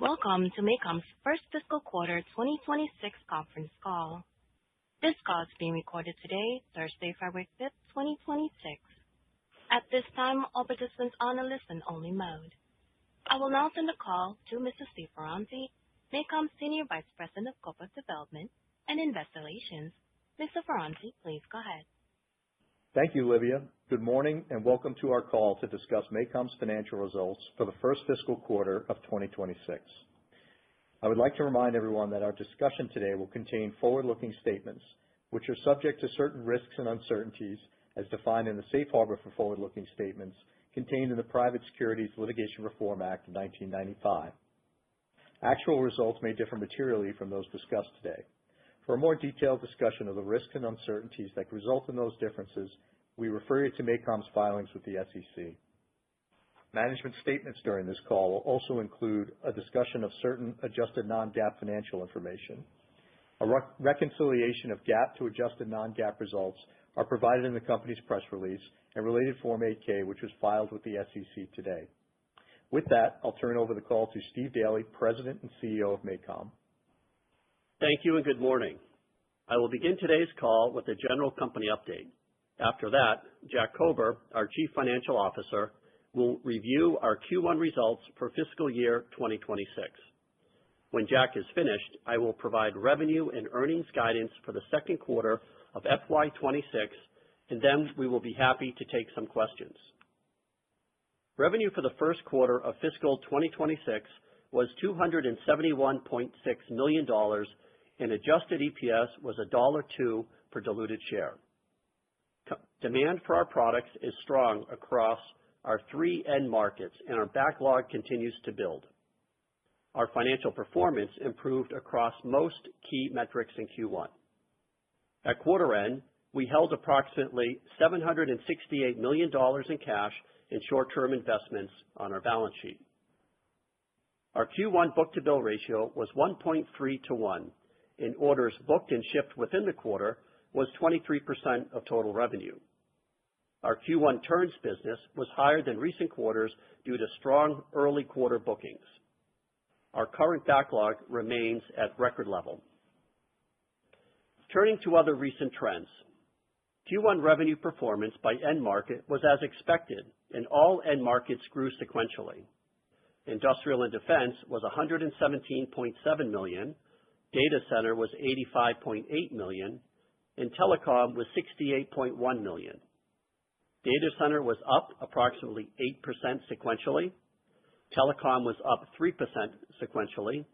Welcome to MACOM's first fiscal quarter 2026 conference call. This call is being recorded today, Thursday, February 5th, 2026. At this time, all participants are on a listen-only mode. I will now turn the call to Mr. Steve Ferranti, MACOM's Senior Vice President of Corporate Development and Investor Relations. Mr. Ferranti, please go ahead. Thank you, Livia. Good morning and welcome to our call to discuss MACOM's financial results for the first fiscal quarter of 2026. I would like to remind everyone that our discussion today will contain forward-looking statements, which are subject to certain risks and uncertainties as defined in the Safe Harbor for Forward-Looking Statements contained in the Private Securities Litigation Reform Act of 1995. Actual results may differ materially from those discussed today. For a more detailed discussion of the risks and uncertainties that could result in those differences, we refer you to MACOM's filings with the SEC. Management statements during this call will also include a discussion of certain adjusted non-GAAP financial information. A reconciliation of GAAP to adjusted non-GAAP results are provided in the company's press release and related Form 8-K, which was filed with the SEC today. With that, I'll turn over the call to Steve Daly, President and CEO of MACOM. Thank you and good morning. I will begin today's call with a general company update. After that, Jack Kober, our Chief Financial Officer, will review our Q1 results for Fiscal Year 2026. When Jack is finished, I will provide revenue and earnings guidance for the second quarter of FY26, and then we will be happy to take some questions. Revenue for the first quarter of fiscal 2026 was $271.6 million, and adjusted EPS was $1.02 per diluted share. Demand for our products is strong across our three end markets, and our backlog continues to build. Our financial performance improved across most key metrics in Q1. At quarter end, we held approximately $768 million in cash and short-term investments on our balance sheet. Our Q1 book-to-bill ratio was 1.3 to 1, and orders booked and shipped within the quarter was 23% of total revenue. Our Q1 turns business was higher than recent quarters due to strong early quarter bookings. Our current backlog remains at record level. Turning to other recent trends, Q1 revenue performance by end market was as expected, and all end markets grew sequentially. Industrial and defense was $117.7 million, data center was $85.8 million, and telecom was $68.1 million. Data center was up approximately 8% sequentially, telecom was up 3% sequentially,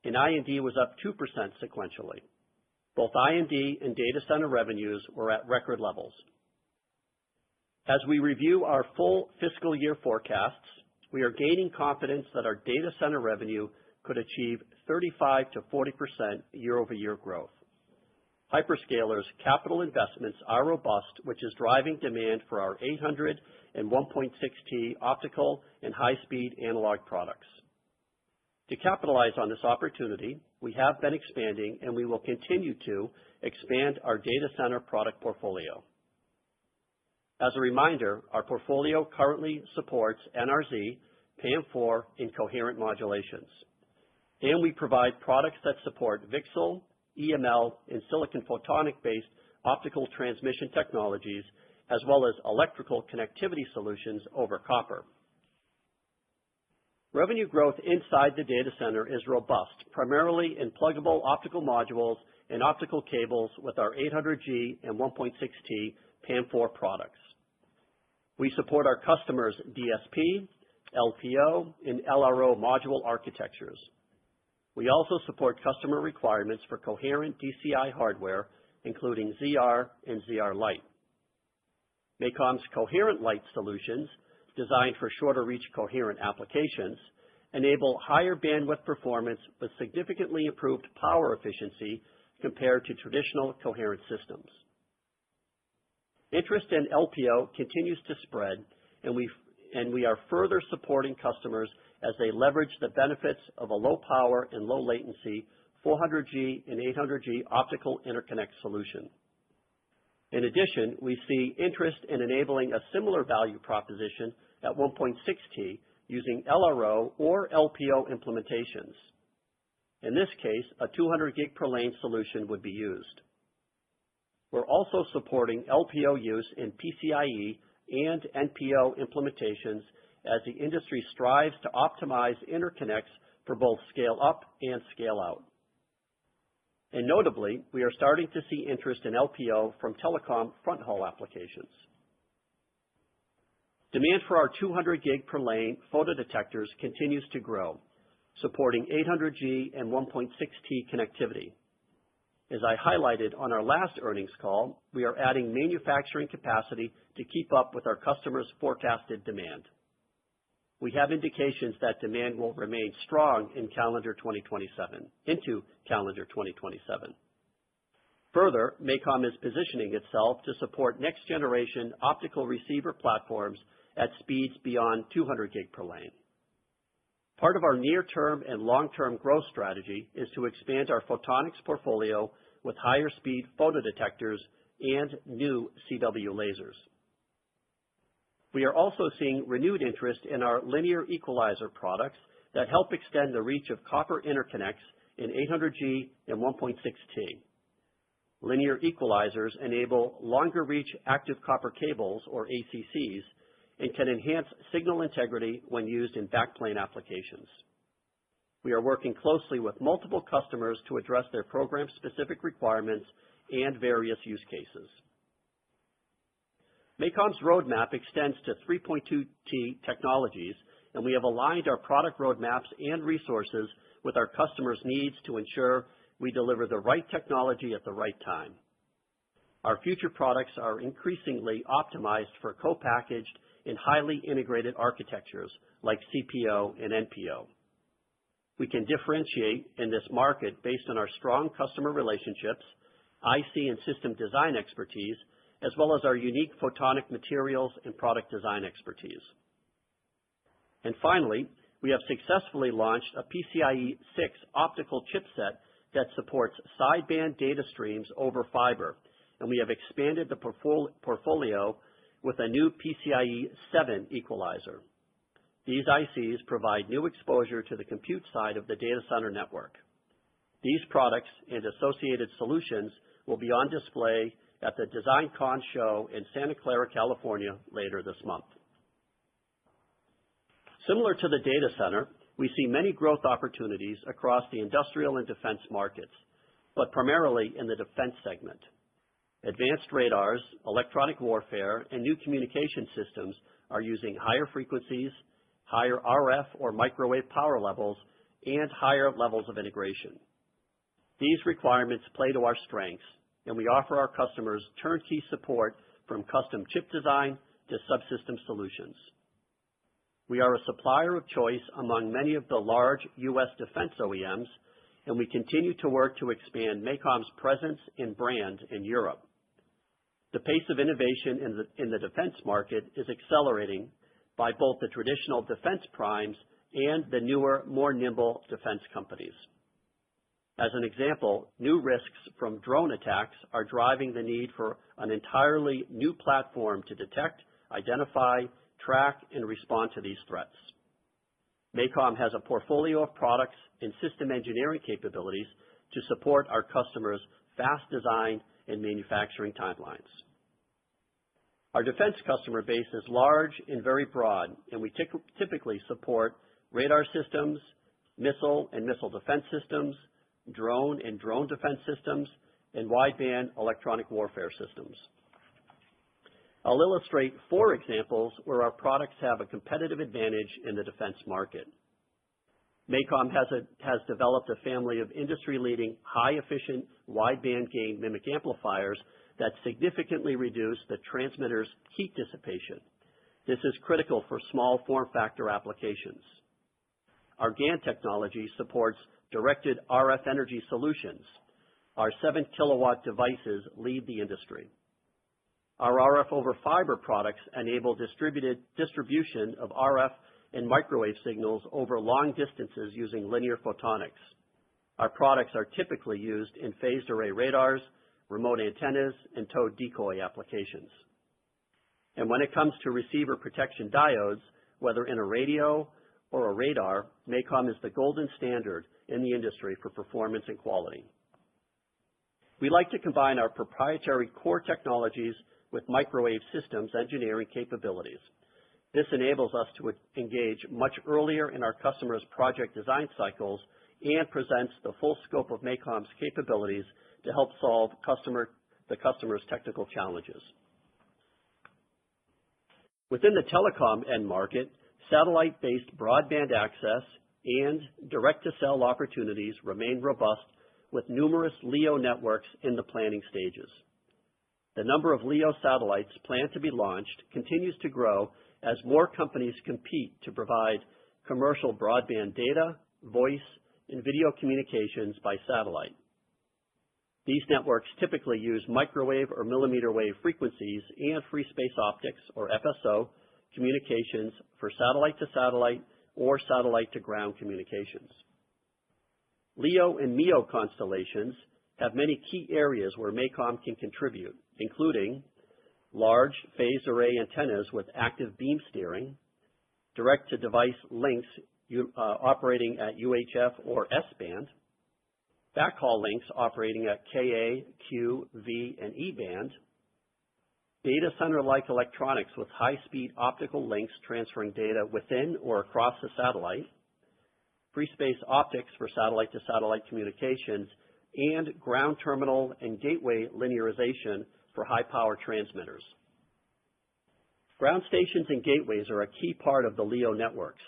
and I&D was up 2% sequentially. Both I&D and data center revenues were at record levels. As we review our full fiscal year forecasts, we are gaining confidence that our data center revenue could achieve 35 to 40% year-over-year growth. Hyperscalers' capital investments are robust, which is driving demand for our 800 and 1.6T optical and high-speed analog products. To capitalize on this opportunity, we have been expanding and we will continue to expand our data center product portfolio. As a reminder, our portfolio currently supports NRZ, PAM4, and coherent modulations, and we provide products that support VCSEL, EML, and silicon photonic-based optical transmission technologies, as well as electrical connectivity solutions over copper. Revenue growth inside the data center is robust, primarily in pluggable optical modules and optical cables with our 800G and 1.6T PAM4 products. We support our customers' DSP, LPO, and LRO module architectures. We also support customer requirements for coherent DCI hardware, including ZR and ZR Lite. MACOM's coherent light solutions, designed for shorter reach coherent applications, enable higher bandwidth performance with significantly improved power efficiency compared to traditional coherent systems. Interest in LPO continues to spread, and we are further supporting customers as they leverage the benefits of a low power and low latency 400G and 800G optical interconnect solution. In addition, we see interest in enabling a similar value proposition at 1.6T using LRO or LPO implementations. In this case, a 200 gig per lane solution would be used. We're also supporting LPO use in PCIe and NPO implementations as the industry strives to optimize interconnects for both scale up and scale out. And notably, we are starting to see interest in LPO from telecom front haul applications. Demand for our 200 gig per lane photodetectors continues to grow, supporting 800G and 1.6T connectivity. As I highlighted on our last earnings call, we are adding manufacturing capacity to keep up with our customers' forecasted demand. We have indications that demand will remain strong in calendar 2027, into calendar 2027. Further, MACOM is positioning itself to support next-generation optical receiver platforms at speeds beyond 200 gig per lane. Part of our near-term and long-term growth strategy is to expand our photonics portfolio with higher speed photodetectors and new CW lasers. We are also seeing renewed interest in our linear equalizer products that help extend the reach of copper interconnects in 800G and 1.6T. Linear equalizers enable longer reach active copper cables, or ACCs, and can enhance signal integrity when used in backplane applications. We are working closely with multiple customers to address their program-specific requirements and various use cases. MACOM's roadmap extends to 3.2T technologies, and we have aligned our product roadmaps and resources with our customers' needs to ensure we deliver the right technology at the right time. Our future products are increasingly optimized for co-packaged and highly integrated architectures like CPO and NPO. We can differentiate in this market based on our strong customer relationships, IC and system design expertise, as well as our unique photonic materials and product design expertise. And finally, we have successfully launched a PCIe 6 optical chipset that supports sideband data streams over fiber, and we have expanded the portfolio with a new PCIe 7 equalizer. These ICs provide new exposure to the compute side of the data center network. These products and associated solutions will be on display at the DesignCon show in Santa Clara, California, later this month. Similar to the data center, we see many growth opportunities across the industrial and defense markets, but primarily in the defense segment. Advanced radars, electronic warfare, and new communication systems are using higher frequencies, higher RF or microwave power levels, and higher levels of integration. These requirements play to our strengths, and we offer our customers turnkey support from custom chip design to subsystem solutions. We are a supplier of choice among many of the large U.S. defense OEMs, and we continue to work to expand MACOM's presence and brand in Europe. The pace of innovation in the defense market is accelerating by both the traditional defense primes and the newer, more nimble defense companies. As an example, new risks from drone attacks are driving the need for an entirely new platform to detect, identify, track, and respond to these threats. MACOM has a portfolio of products and system engineering capabilities to support our customers' fast design and manufacturing timelines. Our defense customer base is large and very broad, and we typically support radar systems, missile and missile defense systems, drone and drone defense systems, and wideband electronic warfare systems. I'll illustrate 4 examples where our products have a competitive advantage in the defense market. MACOM has developed a family of industry-leading, high-efficient wideband gain mimic amplifiers that significantly reduce the transmitter's heat dissipation. This is critical for small form factor applications. Our GaN technology supports directed RF energy solutions. Our 7 kilowatt devices lead the industry. Our RF over fiber products enable distribution of RF and microwave signals over long distances using linear photonics. Our products are typically used in phased array radars, remote antennas, and towed decoy applications. And when it comes to receiver protection diodes, whether in a radio or a radar, MACOM is the golden standard in the industry for performance and quality. We like to combine our proprietary core technologies with microwave systems engineering capabilities. This enables us to engage much earlier in our customers' project design cycles and presents the full scope of MACOM's capabilities to help solve the customer's technical challenges. Within the telecom end market, satellite-based broadband access and direct-to-cell opportunities remain robust with numerous LEO networks in the planning stages. The number of LEO satellites planned to be launched continues to grow as more companies compete to provide commercial broadband data, voice, and video communications by satellite. These networks typically use microwave or millimeter wave frequencies and free space optics, or FSO, communications for satellite-to-satellite or satellite-to-ground communications. LEO and MEO constellations have many key areas where MACOM can contribute, including large phased array antennas with active beam steering, direct-to-device links operating at UHF or S-band, backhaul links operating at Ka, Q, V, and E-band, data center-like electronics with high-speed optical links transferring data within or across the satellite, free space optics for satellite-to-satellite communications, and ground terminal and gateway linearization for high-power transmitters. Ground stations and gateways are a key part of the LEO networks.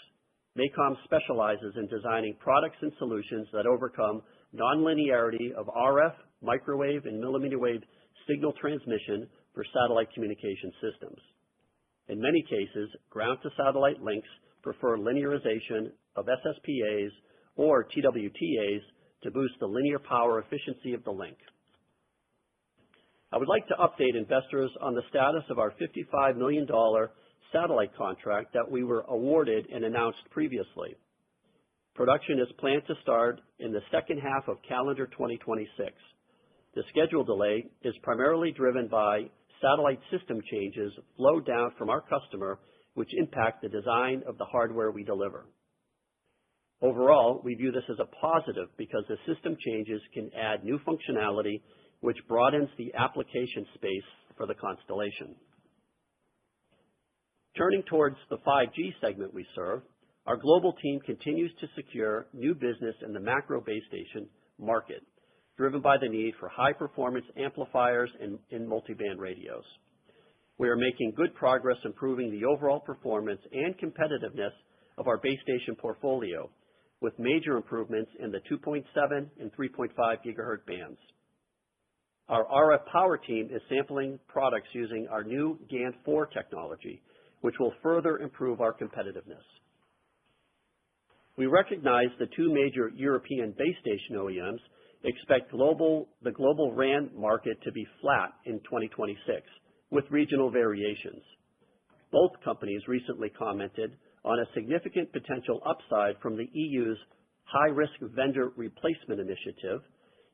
MACOM specializes in designing products and solutions that overcome nonlinearity of RF, microwave, and millimeter wave signal transmission for satellite communication systems. In many cases, ground-to-satellite links prefer linearization of SSPAs or TWTAs to boost the linear power efficiency of the link. I would like to update investors on the status of our $55 million satellite contract that we were awarded and announced previously. Production is planned to start in the second half of calendar 2026. The schedule delay is primarily driven by satellite system changes flowed down from our customer, which impact the design of the hardware we deliver. Overall, we view this as a positive because the system changes can add new functionality, which broadens the application space for the constellation. Turning towards the 5G segment we serve, our global team continues to secure new business in the macro base station market, driven by the need for high-performance amplifiers in multiband radios. We are making good progress improving the overall performance and competitiveness of our base station portfolio, with major improvements in the 2.7 and 3.5 gigahertz bands. Our RF power team is sampling products using our new GaN4 technology, which will further improve our competitiveness. We recognize the two major European base station OEMs expect the global RAN market to be flat in 2026, with regional variations. Both companies recently commented on a significant potential upside from the EU's high-risk vendor replacement initiative,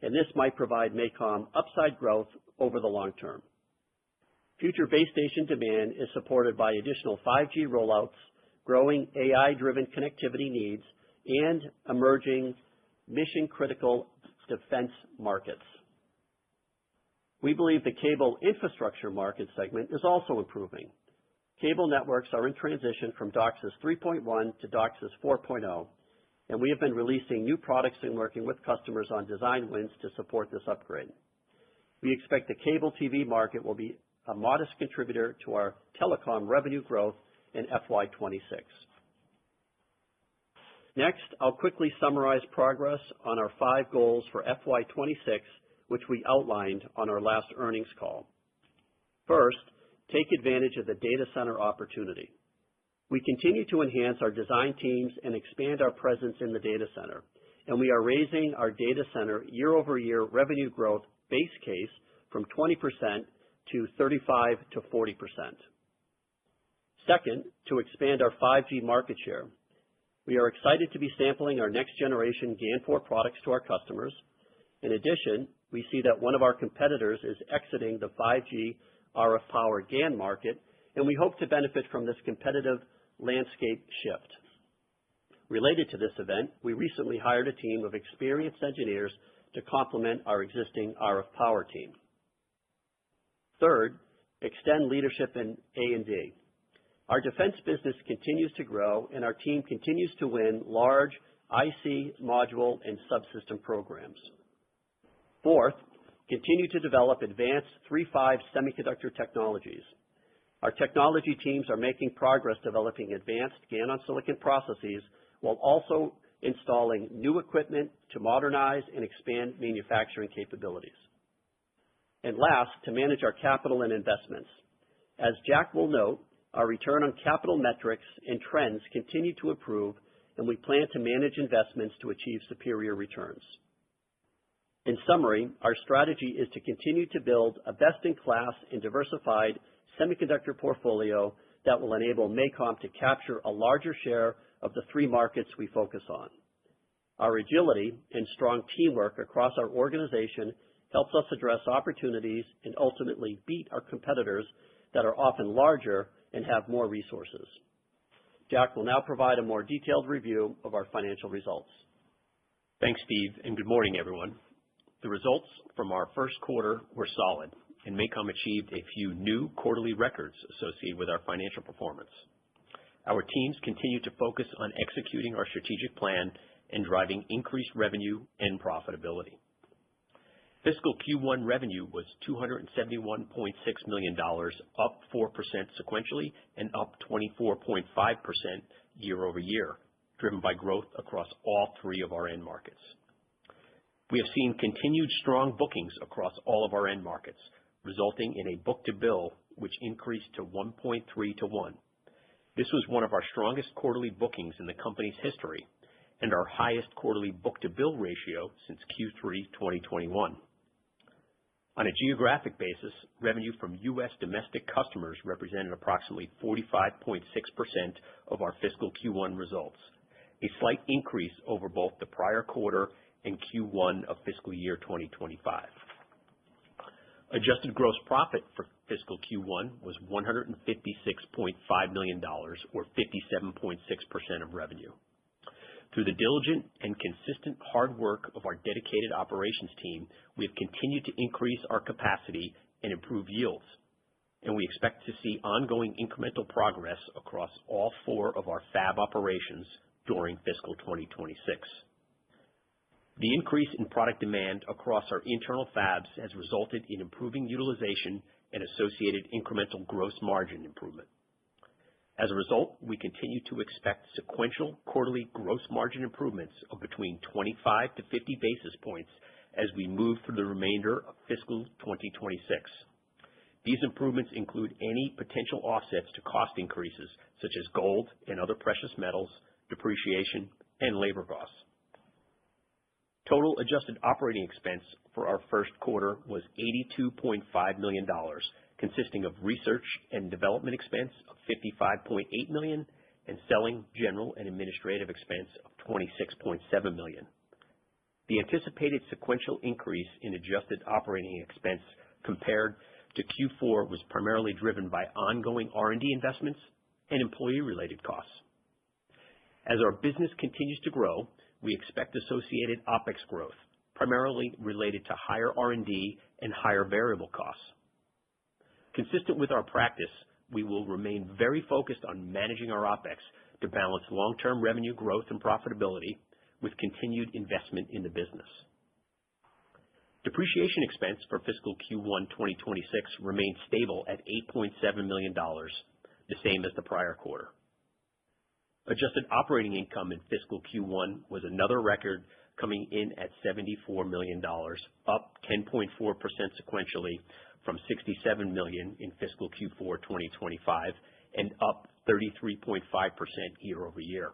and this might provide MACOM upside growth over the long term. Future base station demand is supported by additional 5G rollouts, growing AI-driven connectivity needs, and emerging mission-critical defense markets. We believe the cable infrastructure market segment is also improving. Cable networks are in transition from DOCSIS 3.1 to DOCSIS 4.0, and we have been releasing new products and working with customers on design wins to support this upgrade. We expect the cable TV market will be a modest contributor to our telecom revenue growth in FY26. Next, I'll quickly summarize progress on our 5 goals for FY26, which we outlined on our last earnings call. First, take advantage of the data center opportunity. We continue to enhance our design teams and expand our presence in the data center, and we are raising our data center year-over-year revenue growth base case from 20% to 35 to 40%. Second, to expand our 5G market share. We are excited to be sampling our next generation GaN4 products to our customers. In addition, we see that one of our competitors is exiting the 5G RF power GaN market, and we hope to benefit from this competitive landscape shift. Related to this event, we recently hired a team of experienced engineers to complement our existing RF power team. Third, extend leadership in A&D. Our defense business continues to grow, and our team continues to win large IC, module, and subsystem programs. Fourth, continue to develop advanced 3.5 semiconductor technologies. Our technology teams are making progress developing advanced GaN-on-silicon processes while also installing new equipment to modernize and expand manufacturing capabilities. And last, to manage our capital and investments. As Jack will note, our return on capital metrics and trends continue to improve, and we plan to manage investments to achieve superior returns. In summary, our strategy is to continue to build a best-in-class and diversified semiconductor portfolio that will enable MACOM to capture a larger share of the three markets we focus on. Our agility and strong teamwork across our organization helps us address opportunities and ultimately beat our competitors that are often larger and have more resources. Jack will now provide a more detailed review of our financial results. Thanks, Steve, and good morning, everyone. The results from our first quarter were solid, and MACOM achieved a few new quarterly records associated with our financial performance. Our teams continue to focus on executing our strategic plan and driving increased revenue and profitability. Fiscal Q1 revenue was $271.6 million, up 4% sequentially and up 24.5% year over year, driven by growth across all three of our end markets. We have seen continued strong bookings across all of our end markets, resulting in a book-to-bill which increased to 1.3 to 1. This was one of our strongest quarterly bookings in the company's history and our highest quarterly book-to-bill ratio since Q3 2021. On a geographic basis, revenue from U.S. domestic customers represented approximately 45.6% of our fiscal Q1 results, a slight increase over both the prior quarter and Q1 of fiscal year 2025. Adjusted gross profit for fiscal Q1 was $156.5 million, or 57.6% of revenue. Through the diligent and consistent hard work of our dedicated operations team, we have continued to increase our capacity and improve yields, and we expect to see ongoing incremental progress across all four of our fab operations during fiscal 2026. The increase in product demand across our internal fabs has resulted in improving utilization and associated incremental gross margin improvement. As a result, we continue to expect sequential quarterly gross margin improvements of between 25 to 50 basis points as we move through the remainder of fiscal 2026. These improvements include any potential offsets to cost increases, such as gold and other precious metals, depreciation, and labor costs. Total adjusted operating expense for our first quarter was $82.5 million, consisting of research and development expense of $55.8 million and selling, general, and administrative expense of $26.7 million. The anticipated sequential increase in adjusted operating expense compared to Q4 was primarily driven by ongoing R&D investments and employee-related costs. As our business continues to grow, we expect associated OpEx growth, primarily related to higher R&D and higher variable costs. Consistent with our practice, we will remain very focused on managing our OpEx to balance long-term revenue growth and profitability with continued investment in the business. Depreciation expense for fiscal Q1 2026 remained stable at $8.7 million, the same as the prior quarter. Adjusted operating income in fiscal Q1 was another record, coming in at $74 million, up 10.4% sequentially from $67 million in fiscal Q4 2025 and up 33.5% year over year.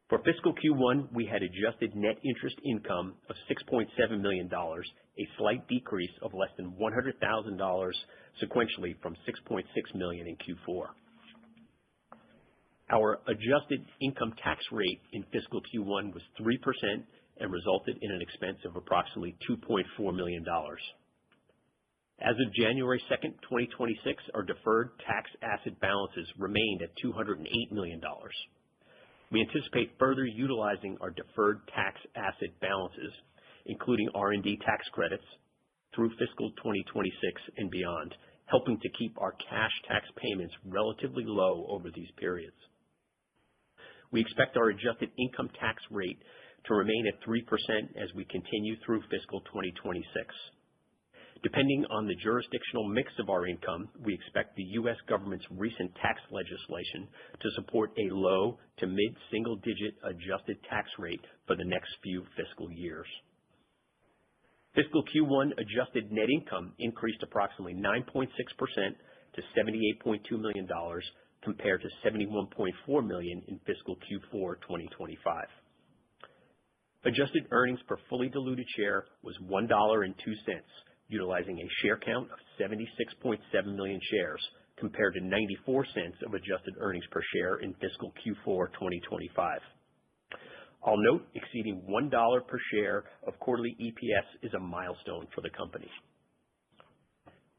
For fiscal Q1, we had adjusted net interest income of $6.7 million, a slight decrease of less than $100,000 sequentially from $6.6 million in Q4. Our adjusted income tax rate in fiscal Q1 was 3% and resulted in an expense of approximately $2.4 million. As of January 2nd, 2026, our deferred tax asset balances remained at $208 million. We anticipate further utilizing our deferred tax asset balances, including R&D tax credits, through fiscal 2026 and beyond, helping to keep our cash tax payments relatively low over these periods. We expect our adjusted income tax rate to remain at 3% as we continue through fiscal 2026. Depending on the jurisdictional mix of our income, we expect the U.S. government's recent tax legislation to support a low to mid-single-digit adjusted tax rate for the next few fiscal years. Fiscal Q1 adjusted net income increased approximately 9.6% to $78.2 million compared to $71.4 million in fiscal Q4 2025. Adjusted earnings per fully diluted share was $1.02, utilizing a share count of 76.7 million shares compared to 94 cents of adjusted earnings per share in fiscal Q4 2025. I'll note exceeding $1 per share of quarterly EPS is a milestone for the company.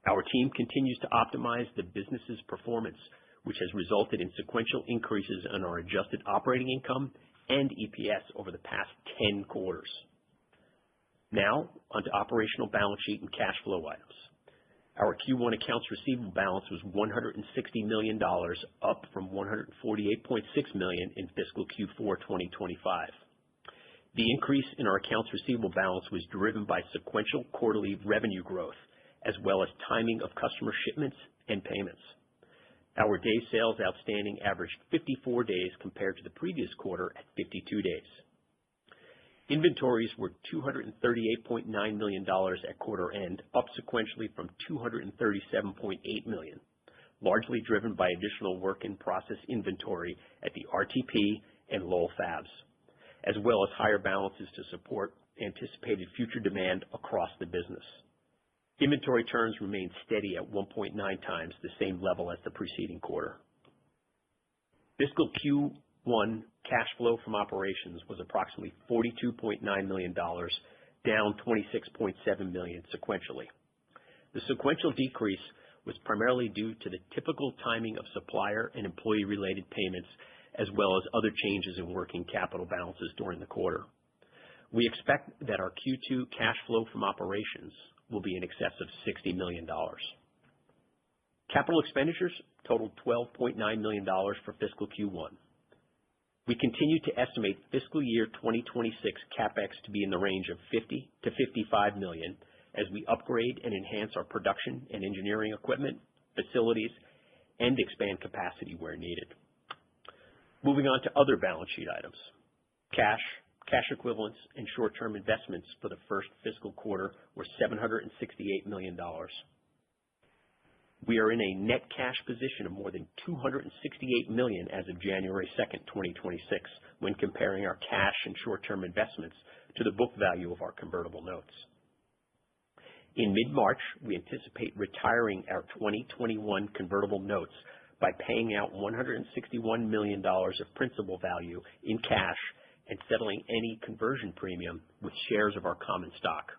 Our team continues to optimize the business's performance, which has resulted in sequential increases in our adjusted operating income and EPS over the past 10 quarters. Now, onto operational balance sheet and cash flow items. Our Q1 accounts receivable balance was $160 million, up from $148.6 million in fiscal Q4 2025. The increase in our accounts receivable balance was driven by sequential quarterly revenue growth, as well as timing of customer shipments and payments. Our day sales outstanding averaged 54 days compared to the previous quarter at 52 days. Inventories were $238.9 million at quarter end, up sequentially from $237.8 million, largely driven by additional work-in-process inventory at the RTP and Lowell fabs, as well as higher balances to support anticipated future demand across the business. Inventory turns remained steady at 1.9 times the same level as the preceding quarter. Fiscal Q1 cash flow from operations was approximately $42.9 million, down $26.7 million sequentially. The sequential decrease was primarily due to the typical timing of supplier and employee-related payments, as well as other changes in working capital balances during the quarter. We expect that our Q2 cash flow from operations will be in excess of $60 million. Capital expenditures totaled $12.9 million for fiscal Q1. We continue to estimate fiscal year 2026 CapEx to be in the range of $50 to $55 million as we upgrade and enhance our production and engineering equipment, facilities, and expand capacity where needed. Moving on to other balance sheet items. Cash equivalents, and short-term investments for the first fiscal quarter were $768 million. We are in a net cash position of more than $268 million as of January 2nd, 2026, when comparing our cash and short-term investments to the book value of our convertible notes. In mid-March, we anticipate retiring our 2021 convertible notes by paying out $161 million of principal value in cash and settling any conversion premium with shares of our common stock.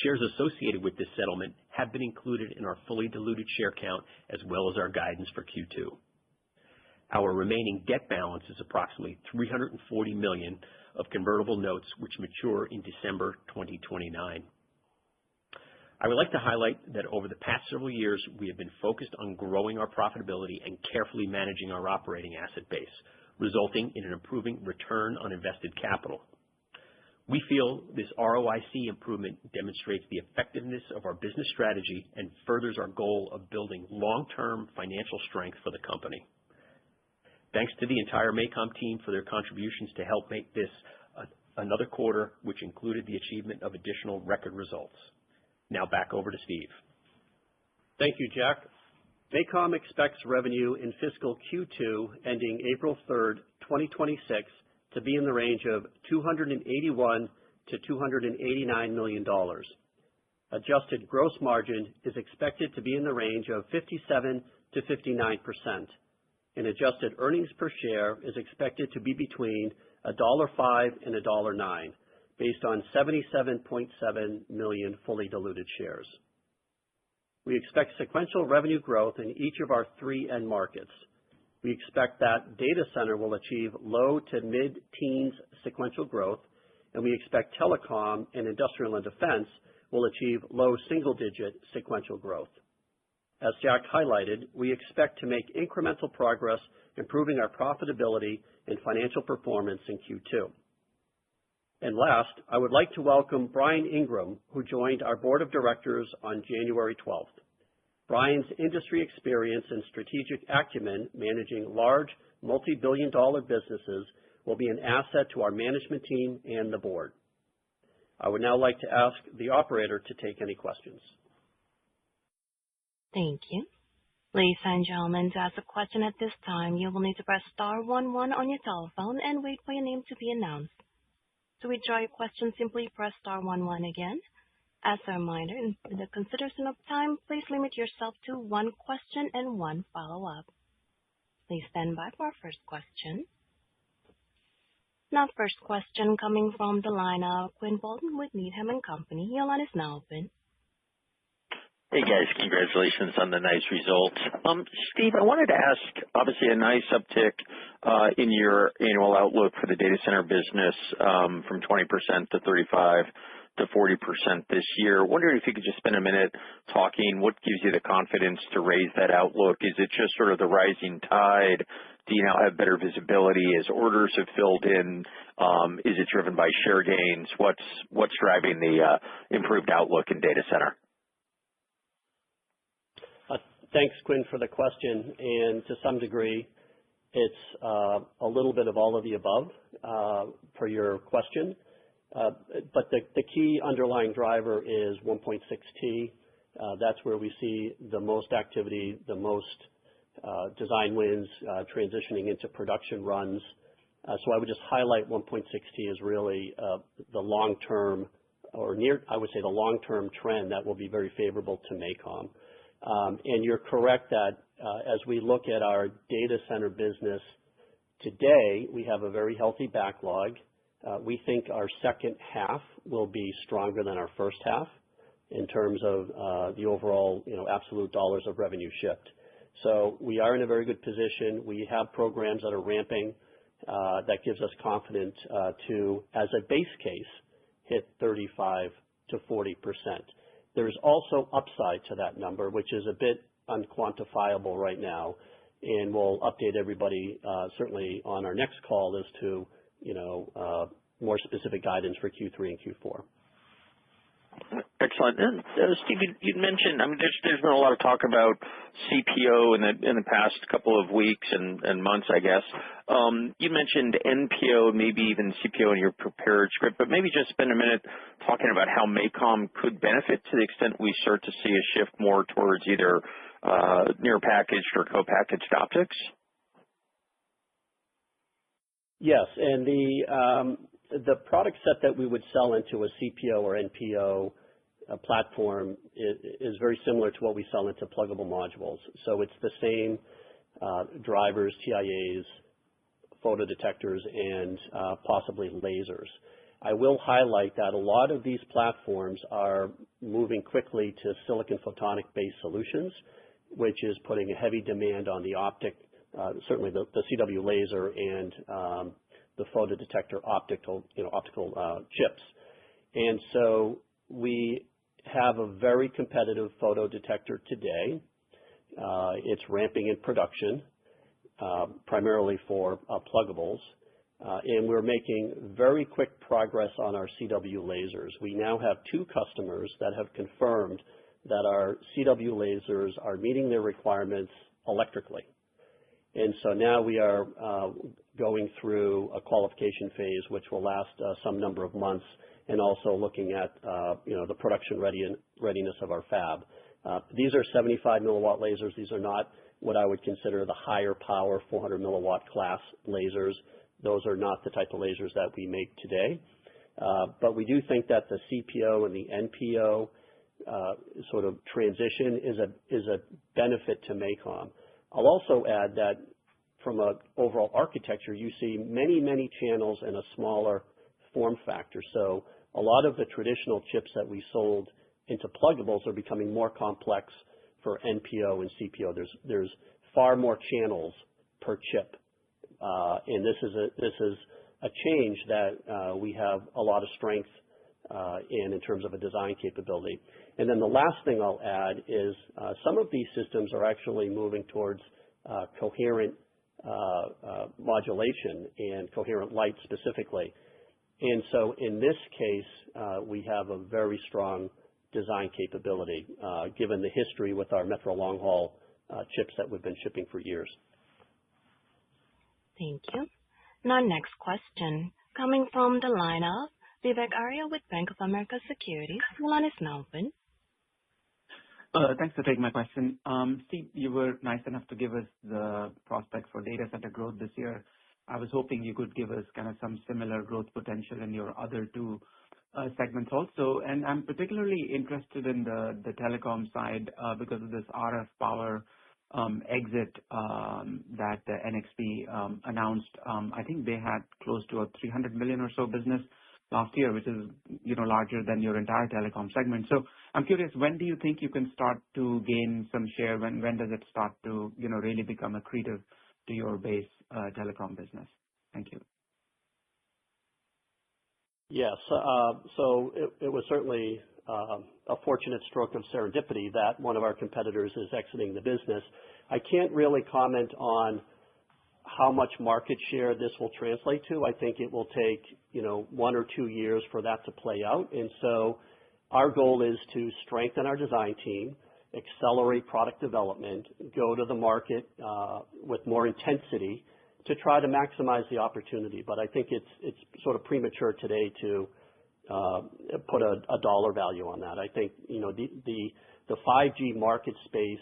Shares associated with this settlement have been included in our fully diluted share count as well as our guidance for Q2. Our remaining debt balance is approximately $340 million of convertible notes which mature in December 2029. I would like to highlight that over the past several years, we have been focused on growing our profitability and carefully managing our operating asset base, resulting in an improving return on invested capital. We feel this ROIC improvement demonstrates the effectiveness of our business strategy and furthers our goal of building long-term financial strength for the company. Thanks to the entire MACOM team for their contributions to help make this another quarter, which included the achievement of additional record results. Now back over to Steve. Thank you, Jack. MACOM expects revenue in fiscal Q2 ending April 3rd, 2026 to be in the range of $281 to $289 million. Adjusted gross margin is expected to be in the range of 57 to 59%, and adjusted earnings per share is expected to be between $1.05 and $1.09, based on 77.7 million fully diluted shares. We expect sequential revenue growth in each of our three end markets. we expect that data center will achieve low to mid-teens sequential growth, and we expect telecom and industrial and defense will achieve low single-digit sequential growth. As Jack highlighted, we expect to make incremental progress improving our profitability and financial performance in Q2. And last, I would like to welcome Brian Ingram, who joined our board of directors on January 12th. Brian's industry experience and strategic acumen managing large, multi-billion-dollar businesses will be an asset to our management team and the board. I would now like to ask the operator to take any questions. Thank you. Ladies and gentlemen, to ask a question at this time, you will need to press star 11 on your telephone and wait for your name to be announced. To withdraw your question, simply press star 11 again. As a reminder, in the consideration of time, please limit yourself to one question and one follow-up. Please stand by for our first question. Now, first question coming from the line of Quinn Bolton with Needham & Company. Your line is now open. Hey guys, congratulations on the nice results. Steve, I wanted to ask, obviously a nice uptick in your annual outlook for the data center business from 20% to 35 to 40% this year. Wondering if you could just spend a minute talking what gives you the confidence to raise that outlook. Is it just sort of the rising tide? Do you now have better visibility as orders have filled in? Is it driven by share gains? What's driving the improved outlook in data center? Thanks, Quinn, for the question. And to some degree, it's a little bit of all of the above for your question. But the key underlying driver is 1.6T. That's where we see the most activity, the most design wins transitioning into production runs. So I would just highlight 1.6T as really the long-term, or near, I would say the long-term trend that will be very favorable to MACOM. And you're correct that as we look at our data center business today, we have a very healthy backlog. We think our second half will be stronger than our first half in terms of the overall, absolute dollars of revenue shipped. So we are in a very good position. We have programs that are ramping that gives us confidence to, as a base case, hit 35 to 40%. There's also upside to that number, which is a bit unquantifiable right now, and we'll update everybody certainly on our next call as to more specific guidance for Q3 and Q4. Excellent. And Steve, you'd mentioned, there's been a lot of talk about CPO in the past couple of weeks and months, I guess. You mentioned NPO, maybe even CPO in your prepared script, but maybe just spend a minute talking about how MACOM could benefit to the extent we start to see a shift more towards either near packaged or co-packaged optics. Yes, and the product set that we would sell into a CPO or NPO platform is very similar to what we sell into pluggable modules. So it's the same drivers, TIAs, photodetectors, and possibly lasers. I will highlight that a lot of these platforms are moving quickly to silicon photonic-based solutions, which is putting a heavy demand on the optic, certainly the CW laser and the photodetector optical chips. And so we have a very competitive photodetector today. It's ramping in production, primarily for pluggables. And we're making very quick progress on our CW lasers. We now have 2 customers that have confirmed that our CW lasers are meeting their requirements electrically. And so now we are going through a qualification phase, which will last some number of months, and also looking at the production readiness of our fab. These are 75 milliwatt lasers. These are not what I would consider the higher power 400 milliwatt class lasers. Those are not the type of lasers that we make today. But we do think that the CPO and the NPO sort of transition is a benefit to MACOM. I'll also add that from an overall architecture, you see many, many channels in a smaller form factor. So a lot of the traditional chips that we sold into pluggables are becoming more complex for NPO and CPO. There's far more channels per chip. And this is a change that we have a lot of strength in terms of a design capability. And then the last thing I'll add is some of these systems are actually moving towards coherent modulation and coherent light specifically. And so in this case, we have a very strong design capability given the history with our metro long haul chips that we've been shipping for years. Thank you. Now, next question coming from the line of Vivek Arya with Bank of America Securities. Your line is now open. Thanks for taking my question. Steve, you were nice enough to give us the prospects for data center growth this year. I was hoping you could give us kind of some similar growth potential in your other two segments also. And I'm particularly interested in the telecom side because of this RF power exit that the NXP announced. I think they had close to a $300 million or so business last year, which is larger than your entire telecom segment. So I'm curious, when do you think you can start to gain some share? When does it start to really become accretive to your base telecom business? Thank you. Yes. So it was certainly a fortunate stroke of serendipity that one of our competitors is exiting the business. I can't really comment on how much market share this will translate to. I think it will take 1 or 2 years for that to play out. And so our goal is to strengthen our design team, accelerate product development, go to the market with more intensity to try to maximize the opportunity. But I think it's sort of premature today to put a dollar value on that. I think the 5G market space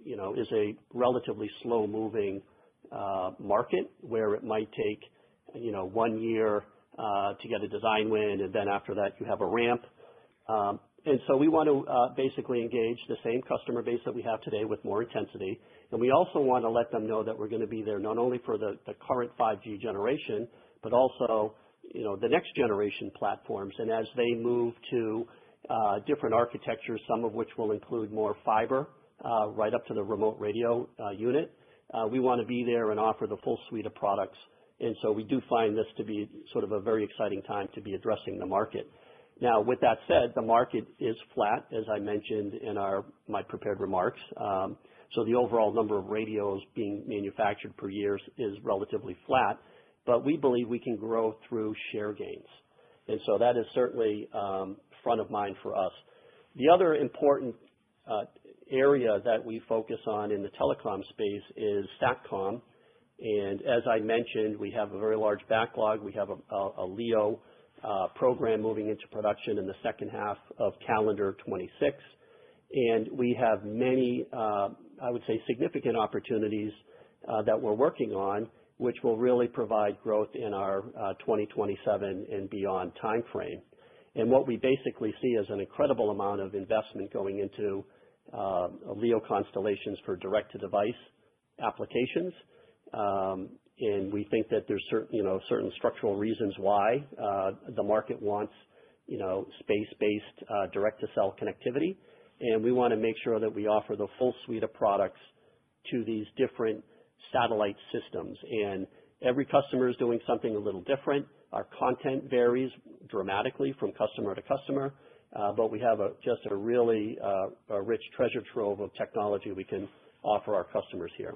is a relatively slow moving market where it might take 1 year to get a design win, and then after that you have a ramp. And so we want to basically engage the same customer base that we have today with more intensity. And we also want to let them know that we're going to be there not only for the current 5G generation, but also the next generation platforms. And as they move to different architectures, some of which will include more fiber right up to the remote radio unit, we want to be there and offer the full suite of products. And so we do find this to be sort of a very exciting time to be addressing the market. Now, with that said, the market is flat, as I mentioned in my prepared remarks. So the overall number of radios being manufactured per year is relatively flat, but we believe we can grow through share gains. And so that is certainly front of mind for us. The other important area that we focus on in the telecom space is SATCOM. And as I mentioned, we have a very large backlog. We have a LEO program moving into production in the second half of calendar 26. And we have many, I would say, significant opportunities that we're working on, which will really provide growth in our 2027 and beyond timeframe. And what we basically see is an incredible amount of investment going into LEO constellations for direct-to-device applications. And we think that there's certain structural reasons why the market wants space-based direct-to-cell connectivity. And we want to make sure that we offer the full suite of products to these different satellite systems. And every customer is doing something a little different. Our content varies dramatically from customer to customer, but we have just a really rich treasure trove of technology we can offer our customers here.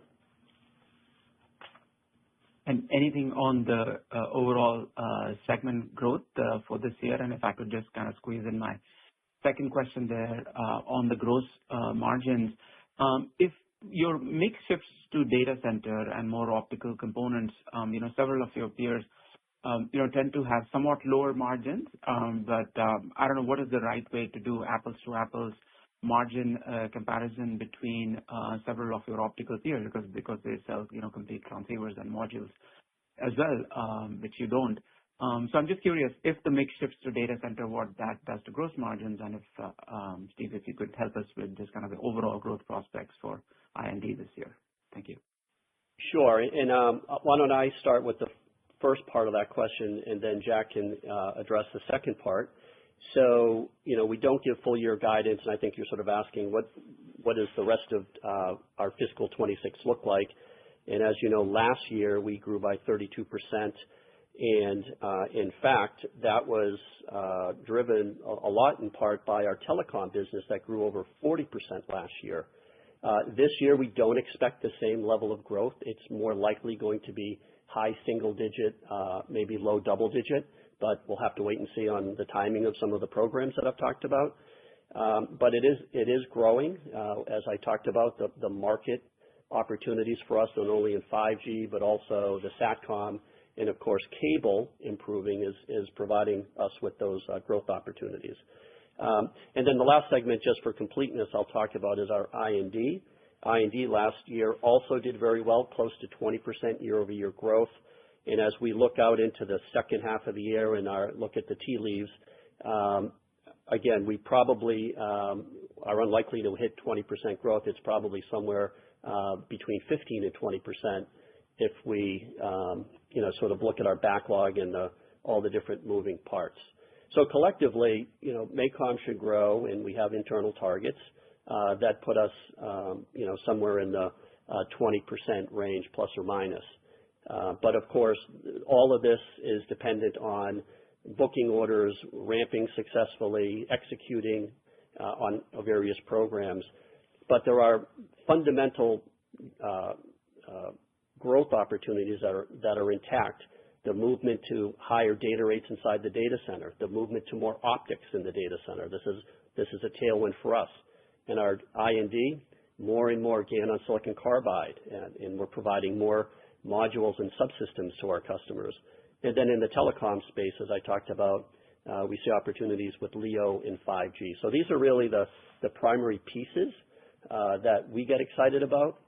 And anything on the overall segment growth for this year? And if I could just kind of squeeze in my second question there on the gross margins. If your mix shifts to data center and more optical components, several of your peers tend to have somewhat lower margins, but I don't know what is the right way to do apples to apples margin comparison between several of your optical peers because they sell complete transceivers and modules as well, which you don't. So I'm just curious if the mix shifts to data center, what that does to gross margins, and if Steve, if you could help us with just kind of the overall growth prospects for I&D this year. Thank you. Sure. And why don't I start with the first part of that question, and then Jack can address the second part. So, we don't give full year guidance, and I think you're sort of asking what does the rest of our fiscal 26 look like. And as you know, last year we grew by 32%. And in fact, that was driven a lot in part by our telecom business that grew over 40% last year. This year, we don't expect the same level of growth. It's more likely going to be high single digit, maybe low double digit, but we'll have to wait and see on the timing of some of the programs that I've talked about. But it is growing. As I talked about, the market opportunities for us, not only in 5G, but also the SATCOM, and of course, cable improving is providing us with those growth opportunities. And then the last segment, just for completeness, I'll talk about is our I&D. I&D last year also did very well, close to 20% year-over-year growth. And as we look out into the second half of the year and look at the tea leaves, again, we probably are unlikely to hit 20% growth. It's probably somewhere between 15 and 20% if we sort of look at our backlog and all the different moving parts. So collectively, MACOM should grow, and we have internal targets that put us, somewhere in the 20% range, plus or minus. But of course, all of this is dependent on booking orders, ramping successfully, executing on various programs. But there are fundamental growth opportunities that are intact. The movement to higher data rates inside the data center, the movement to more optics in the data center. This is a tailwind for us. And our I&D, more and more GaN on silicon carbide, and we're providing more modules and subsystems to our customers. And then in the telecom space, as I talked about, we see opportunities with LEO and 5G. So these are really the primary pieces that we get excited about.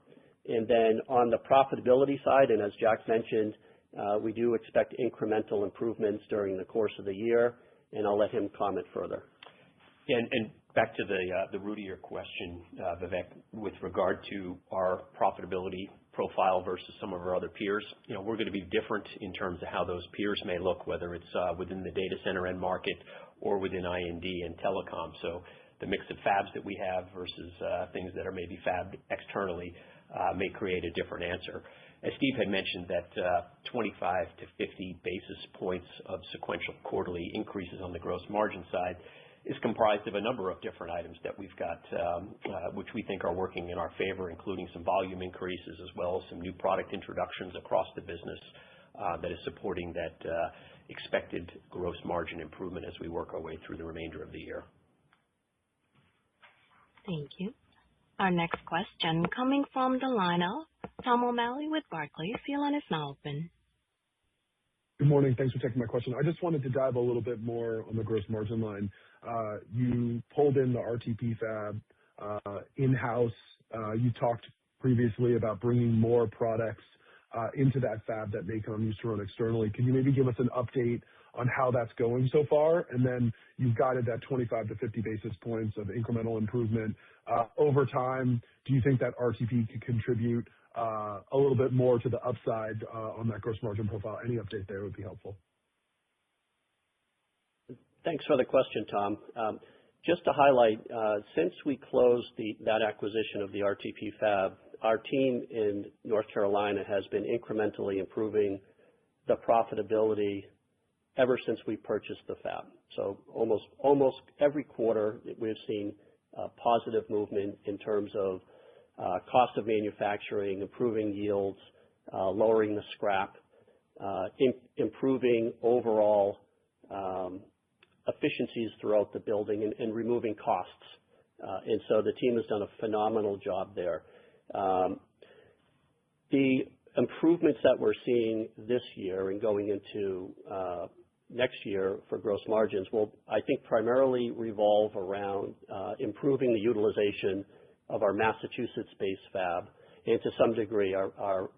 And then on the profitability side, and as Jack mentioned, we do expect incremental improvements during the course of the year, and I'll let him comment further. Yeah, and back to the root of your question, Vivek, with regard to our profitability profile versus some of our other peers, we're going to be different in terms of how those peers may look, whether it's within the data center end market or within I&D and telecom. So the mix of fabs that we have versus things that are maybe fabbed externally may create a different answer. As Steve had mentioned, that 25 to 50 basis points of sequential quarterly increases on the gross margin side is comprised of a number of different items that we've got, which we think are working in our favor, including some volume increases as well as some new product introductions across the business that is supporting that expected gross margin improvement as we work our way through the remainder of the year. Thank you. Our next question coming from the line of Tom O'Malley with Barclays. Your line is now open. Good morning. Thanks for taking my question. I just wanted to dive a little bit more on the gross margin line. You pulled in the RTP fab in-house. You talked previously about bringing more products into that fab that MACOM used to run externally. Can you maybe give us an update on how that's going so far? And then you've guided that 25 to 50 basis points of incremental improvement. Over time, do you think that RTP could contribute a little bit more to the upside on that gross margin profile? Any update there would be helpful. Thanks for the question, Tom. Just to highlight, since we closed that acquisition of the RTP fab, our team in North Carolina has been incrementally improving the profitability ever since we purchased the fab. So almost every quarter we've seen positive movement in terms of cost of manufacturing, improving yields, lowering the scrap, improving overall efficiencies throughout the building and removing costs. And so the team has done a phenomenal job there. The improvements that we're seeing this year and going into next year for gross margins will, I think, primarily revolve around improving the utilization of our Massachusetts-based fab and to some degree our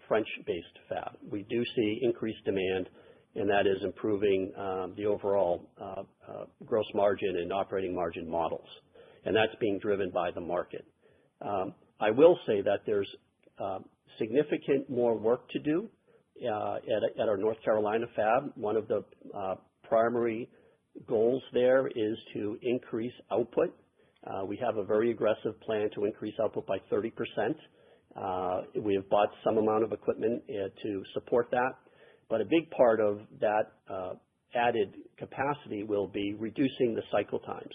French-based fab. We do see increased demand, and that is improving the overall gross margin and operating margin models. And that's being driven by the market. I will say that there's significant more work to do at our North Carolina fab. One of the primary goals there is to increase output. We have a very aggressive plan to increase output by 30%. We have bought some amount of equipment to support that, but a big part of that added capacity will be reducing the cycle times.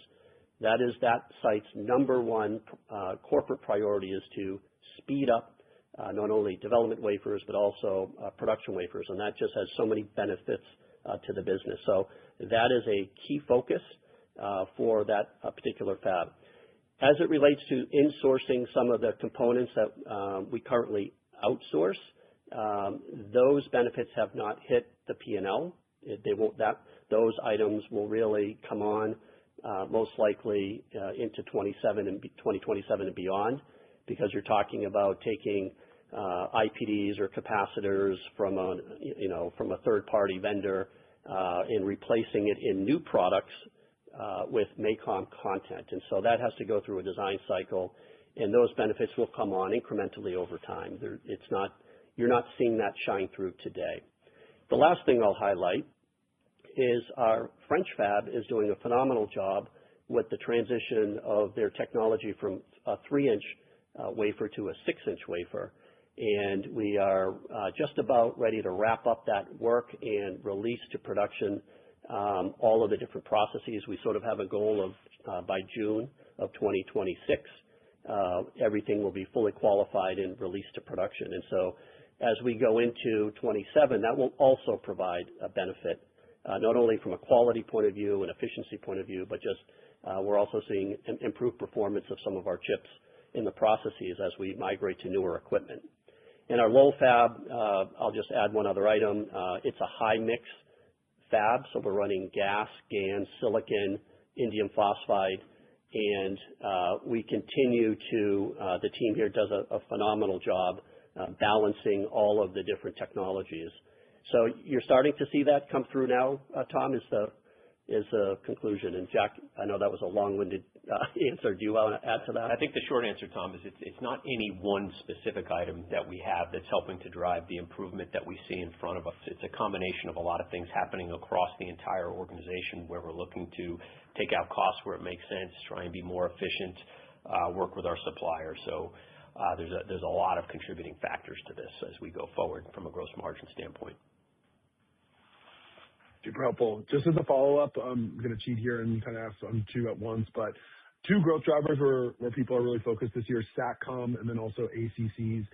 That is that site's number one corporate priority, is to speed up not only development wafers but also production wafers, and that just has so many benefits to the business. So that is a key focus for that particular fab. As it relates to insourcing some of the components that we currently outsource, those benefits have not hit the P&L. Those items will really come on most likely into 2027 and beyond, because you're talking about taking IPDs or capacitors from a third-party vendor and replacing it in new products with MACOM content. And so that has to go through a design cycle, and those benefits will come on incrementally over time. You're not seeing that shine through today. The last thing I'll highlight is our French fab is doing a phenomenal job with the transition of their technology from a 3-inch wafer to a 6-inch wafer. And we are just about ready to wrap up that work and release to production all of the different processes. We sort of have a goal of by June of 2026, everything will be fully qualified and released to production. And so as we go into 27, that will also provide a benefit, not only from a quality point of view and efficiency point of view, but just we're also seeing improved performance of some of our chips in the processes as we migrate to newer equipment. In our Lowell fab, I'll just add one other item. It's a high mix fab, so we're running gas, GaN, silicon, indium phosphide, and we continue to, the team here does a phenomenal job balancing all of the different technologies. So you're starting to see that come through now, Tom, is the conclusion. And Jack, I know that was a long-winded answer. Do you want to add to that? I think the short answer, Tom, is it's not any one specific item that we have that's helping to drive the improvement that we see in front of us. It's a combination of a lot of things happening across the entire organization, where we're looking to take out costs where it makes sense, try and be more efficient, work with our suppliers. So there's a lot of contributing factors to this as we go forward from a gross margin standpoint. Super helpful. Just as a follow-up, I'm going to cheat here and kind of ask on two at once, but two growth drivers where people are really focused this year, SATCOM and then also ACCs.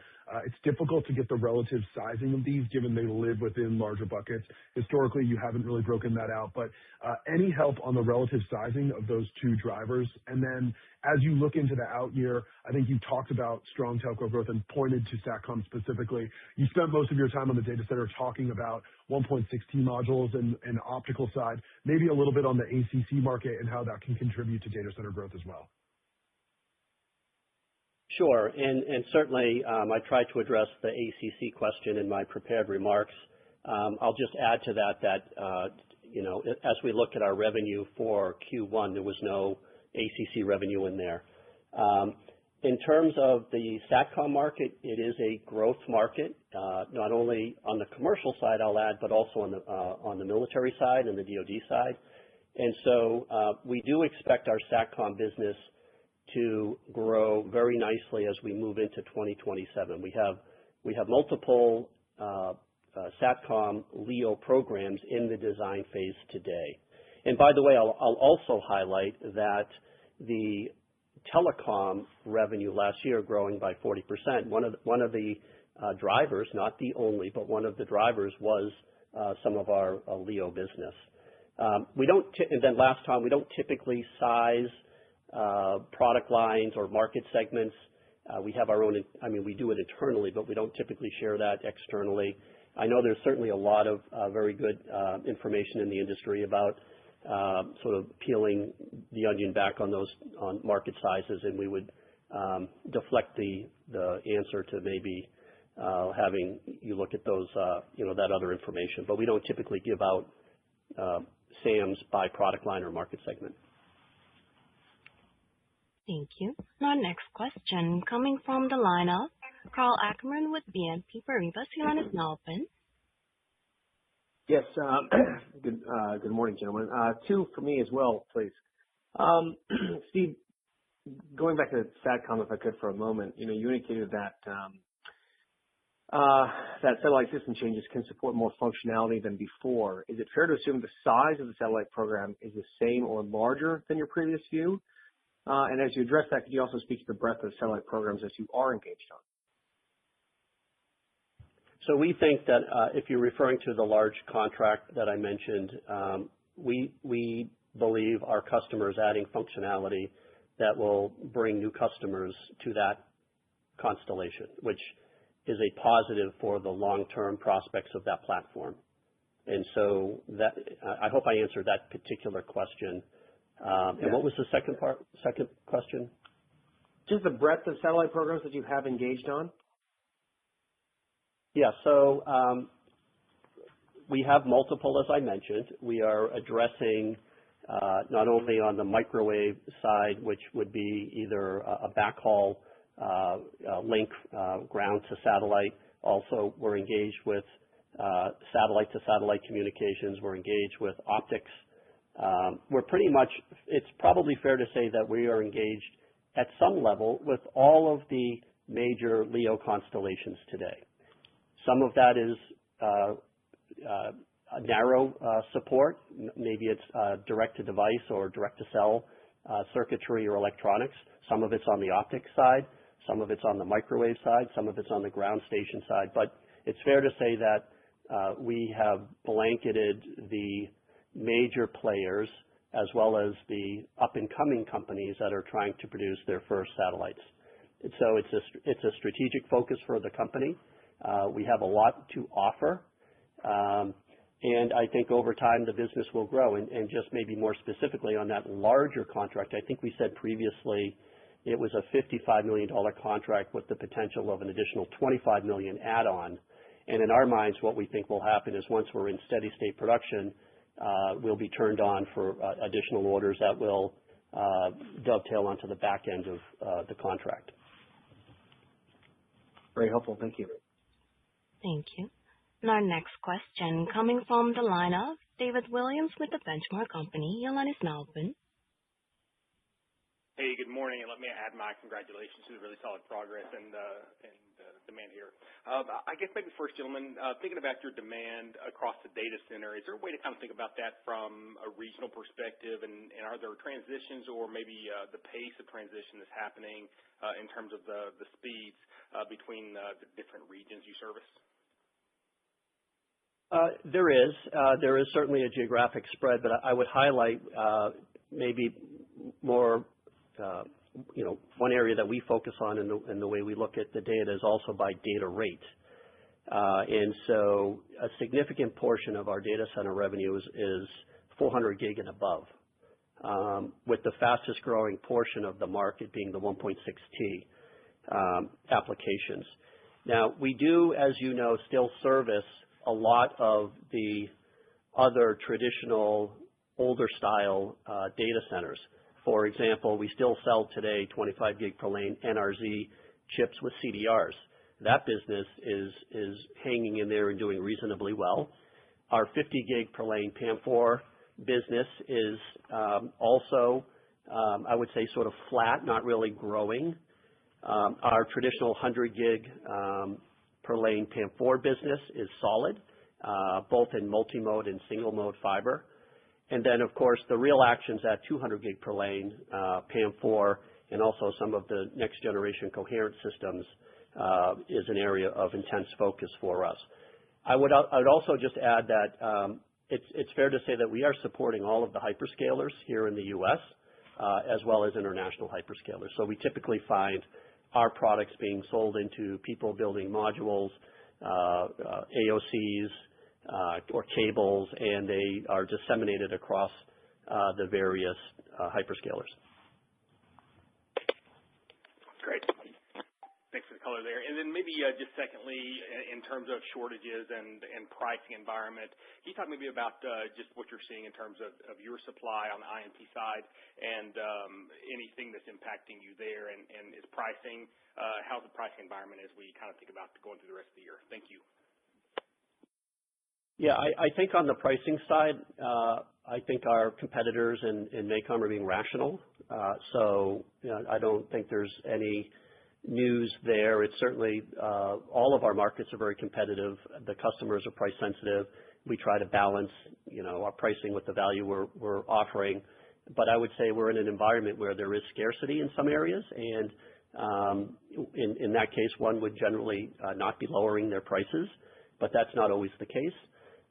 It's difficult to get the relative sizing of these given they live within larger buckets. Historically, you haven't really broken that out, but any help on the relative sizing of those two drivers? And then as you look into the out year, I think you talked about strong telco growth and pointed to SATCOM specifically. You spent most of your time on the data center talking about 1.6T modules and optical side, maybe a little bit on the ACC market and how that can contribute to data center growth as well. Sure, and certainly I tried to address the ACC question in my prepared remarks. I'll just add to that as we look at our revenue for Q1, there was no ACC revenue in there. In terms of the SATCOM market, it is a growth market, not only on the commercial side, I'll add, but also on the military side and the DoD side. And so we do expect our SATCOM business to grow very nicely as we move into 2027. We have multiple SATCOM LEO programs in the design phase today. And by the way, I'll also highlight that the telecom revenue last year growing by 40%. One of the drivers, not the only, but one of the drivers was some of our LEO business. And then last time, we don't typically size product lines or market segments. We have our own, we do it internally, but we don't typically share that externally. I know there's certainly a lot of very good information in the industry about sort of peeling the onion back on market sizes, and we would deflect the answer to maybe having you look at those, that other information. But we don't typically give out SAMs by product line or market segment. Thank you. Our next question coming from the line of Karl Ackerman with BNP Paribas. Your line is now open. Yes. Good morning, gentlemen. Two for me as well, please. Steve, going back to SATCOM, if I could for a moment, you indicated that that satellite system changes can support more functionality than before. Is it fair to assume the size of the satellite program is the same or larger than your previous view? And as you address that, could you also speak to the breadth of satellite programs that you are engaged on? So we think that if you're referring to the large contract that I mentioned, we believe our customers adding functionality that will bring new customers to that constellation, which is a positive for the long-term prospects of that platform. And so that I hope I answered that particular question. And what was the second question? Just the breadth of satellite programs that you have engaged on. Yeah, so we have multiple, as I mentioned. We are addressing not only on the microwave side, which would be either a backhaul link ground to satellite. Also, we're engaged with satellite-to-satellite communications. We're engaged with optics. We're pretty much, it's probably fair to say that we are engaged at some level with all of the major LEO constellations today. Some of that is a narrow support. Maybe it's direct-to-device or direct-to-cell circuitry or electronics. Some of it's on the optics side. Some of it's on the microwave side. Some of it's on the ground station side. But it's fair to say that we have blanketed the major players as well as the up-and-coming companies that are trying to produce their first satellites. And so it's a strategic focus for the company. We have a lot to offer. And I think over time the business will grow. And just maybe more specifically on that larger contract, I think we said previously it was a $55 million contract with the potential of an additional $25 million add-on. And in our minds, what we think will happen is once we're in steady state production, we'll be turned on for additional orders that will dovetail onto the back end of the contract. Very helpful. Thank you. Thank you. And our next question coming from the line of David Williams with the Benchmark Company. Your line is now open. Hey, good morning, and let me add my congratulations to the really solid progress and demand here. I guess maybe first, gentlemen, thinking about your demand across the data center, is there a way to kind of think about that from a regional perspective, and are there transitions or maybe the pace of transition that's happening in terms of the speeds between the different regions you service? There is certainly a geographic spread, but I would highlight maybe more, one area that we focus on in the way we look at the data is also by data rate. And so a significant portion of our data center revenue is 400 gig and above, with the fastest growing portion of the market being the 1.6T applications. Now, we do, as you know, still service a lot of the other traditional older style data centers. For example, we still sell today 25 gig per lane NRZ chips with CDRs. That business is hanging in there and doing reasonably well. Our 50 gig per lane PAM4 business is also, I would say, sort of flat, not really growing. Our traditional 100 gig per lane PAM4 business is solid, both in multi-mode and single-mode fiber. And then, of course, the real actions at 200 gig per lane PAM4 and also some of the next generation coherent systems is an area of intense focus for us. I would also just add that it's fair to say that we are supporting all of the hyperscalers here in the U.S. As well as international hyperscalers. So we typically find our products being sold into people building modules, AOCs, or cables, and they are disseminated across the various hyperscalers. Great. Thanks for the color there. And then maybe just secondly, in terms of shortages and pricing environment, can you talk maybe about just what you're seeing in terms of your supply on the INP side and anything that's impacting you there, and is pricing, how's the pricing environment as we kind of think about going through the rest of the year? Thank you. Yeah, I think on the pricing side, I think our competitors in MACOM are being rational. So I don't think there's any news there. It's certainly all of our markets are very competitive. The customers are price sensitive. We try to balance, our pricing with the value we're offering. But I would say we're in an environment where there is scarcity in some areas, and in that case, one would generally not be lowering their prices, but that's not always the case.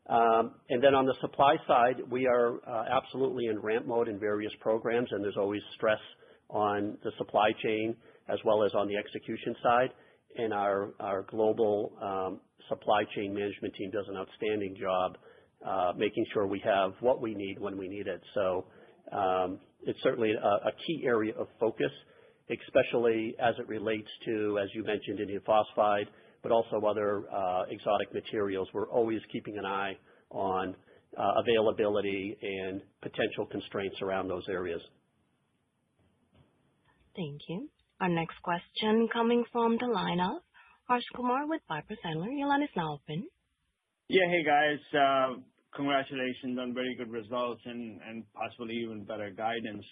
And then on the supply side, we are absolutely in ramp mode in various programs, and there's always stress on the supply chain as well as on the execution side. And our global supply chain management team does an outstanding job making sure we have what we need when we need it. So it's certainly a key area of focus, especially as it relates to, as you mentioned, indium phosphide, but also other exotic materials. We're always keeping an eye on availability and potential constraints around those areas. Thank you. Our next question coming from the line of Harsh Kumar with Piper Sandler. Your line is now open. Yeah, hey guys. Congratulations on very good results and possibly even better guidance.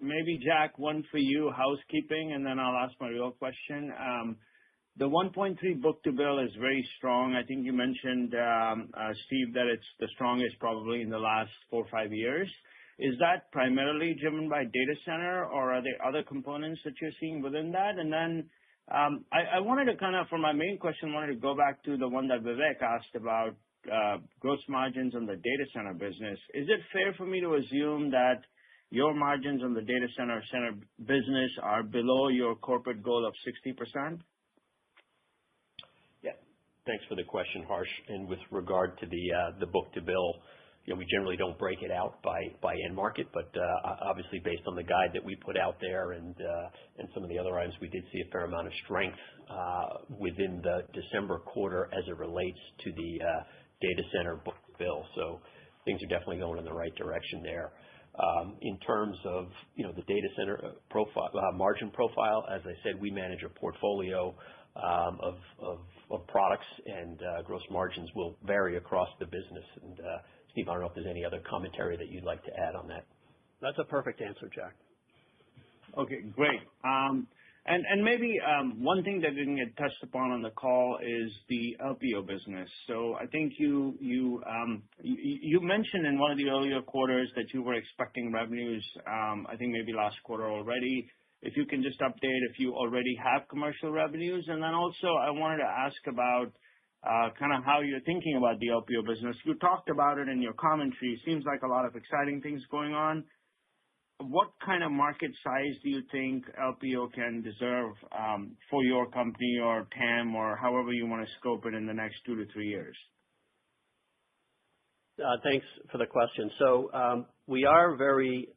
Maybe Jack, one for you, housekeeping, and then I'll ask my real question. The 1.3 book-to-bill is very strong. I think you mentioned, Steve, that it's the strongest probably in the last 4 or 5 years. Is that primarily driven by data center, or are there other components that you're seeing within that? And then I wanted to for my main question, wanted to go back to the one that Vivek asked about gross margins on the data center business. Is it fair for me to assume that your margins on the data center business are below your corporate goal of 60%? Yeah. Thanks for the question, Harsh. And with regard to the book-to-bill, we generally don't break it out by end market, but obviously based on the guide that we put out there and some of the other items, we did see a fair amount of strength within the December quarter as it relates to the data center book-to-bill. So things are definitely going in the right direction there. In terms of the data center profile, margin profile, as I said, we manage a portfolio of products, and gross margins will vary across the business. And Steve, I don't know if there's any other commentary that you'd like to add on that. That's a perfect answer, Jack. Okay, great. And maybe one thing that didn't get touched upon on the call is the LPO business. So I think you mentioned in one of the earlier quarters that you were expecting revenues, I think maybe last quarter already. If you can just update if you already have commercial revenues. And then also I wanted to ask about how you're thinking about the LPO business. You talked about it in your commentary. Seems like a lot of exciting things going on. What kind of market size do you think LPO can deserve for your company or TAM or however you want to scope it in the next 2 to 3 years? Thanks for the question. So we are very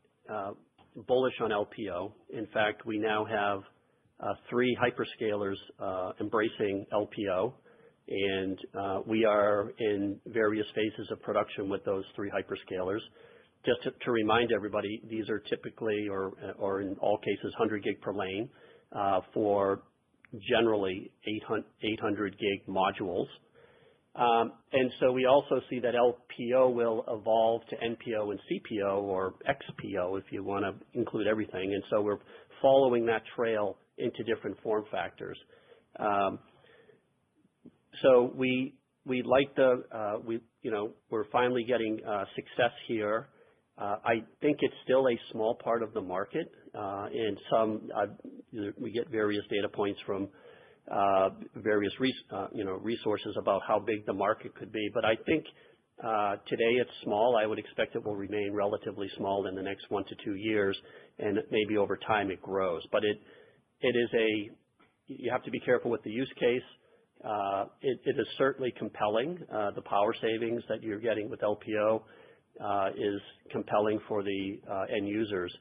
bullish on LPO. In fact, we now have 3 hyperscalers embracing LPO, and we are in various phases of production with those 3 hyperscalers. Just to remind everybody, these are typically, or in all cases, 100 gig per lane for generally 800 gig modules. And so we also see that LPO will evolve to NPO and CPO or XPO if you want to include everything. And so we're following that trail into different form factors. So we like we're finally getting success here. I think it's still a small part of the market, and we get various data points from various resources about how big the market could be. But I think today it's small. I would expect it will remain relatively small in the next 1 to 2 years, and maybe over time it grows. But it is you have to be careful with the use case. It is certainly compelling. The power savings that you're getting with LPO is compelling for the end users.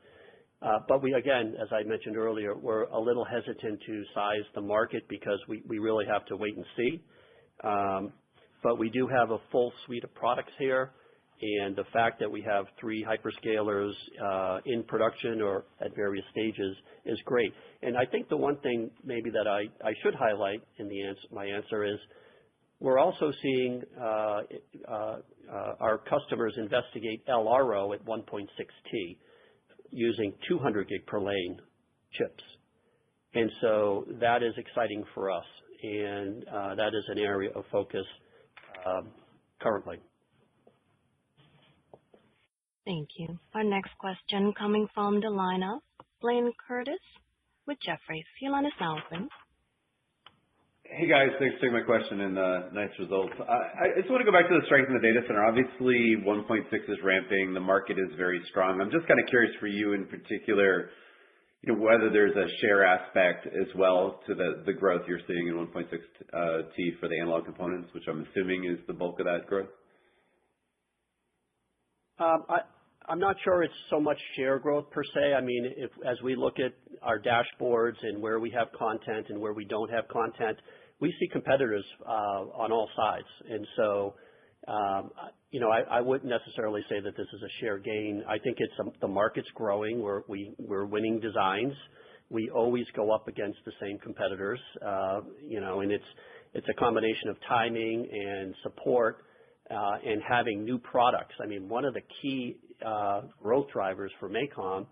But again, as I mentioned earlier, we're a little hesitant to size the market because we really have to wait and see. But we do have a full suite of products here, and the fact that we have 3 hyperscalers in production or at various stages is great. And I think the one thing maybe that I should highlight in my answer is we're also seeing our customers investigate LRO at 1.6T. using 200 gig per lane chips. And so that is exciting for us, and that is an area of focus currently. Thank you. Our next question coming from the line of Blayne Curtis with Jefferies. Your line is now open. Hey guys, thanks for taking my question and nice results. I just want to go back to the strength in the data center. Obviously 1.6 is ramping, the market is very strong. I'm just kind of curious for you in particular, whether there's a share aspect as well to the growth you're seeing in 1.6 T for the analog components, which I'm assuming is the bulk of that growth. I'm not sure it's so much share growth per se. I mean, as we look at our dashboards and where we have content and where we don't have content, we see competitors on all sides. And so, I wouldn't necessarily say that this is a share gain. I think it's the market's growing. We're winning designs. We always go up against the same competitors, and it's a combination of timing and support and having new products. I mean, one of the key growth drivers for MACOM,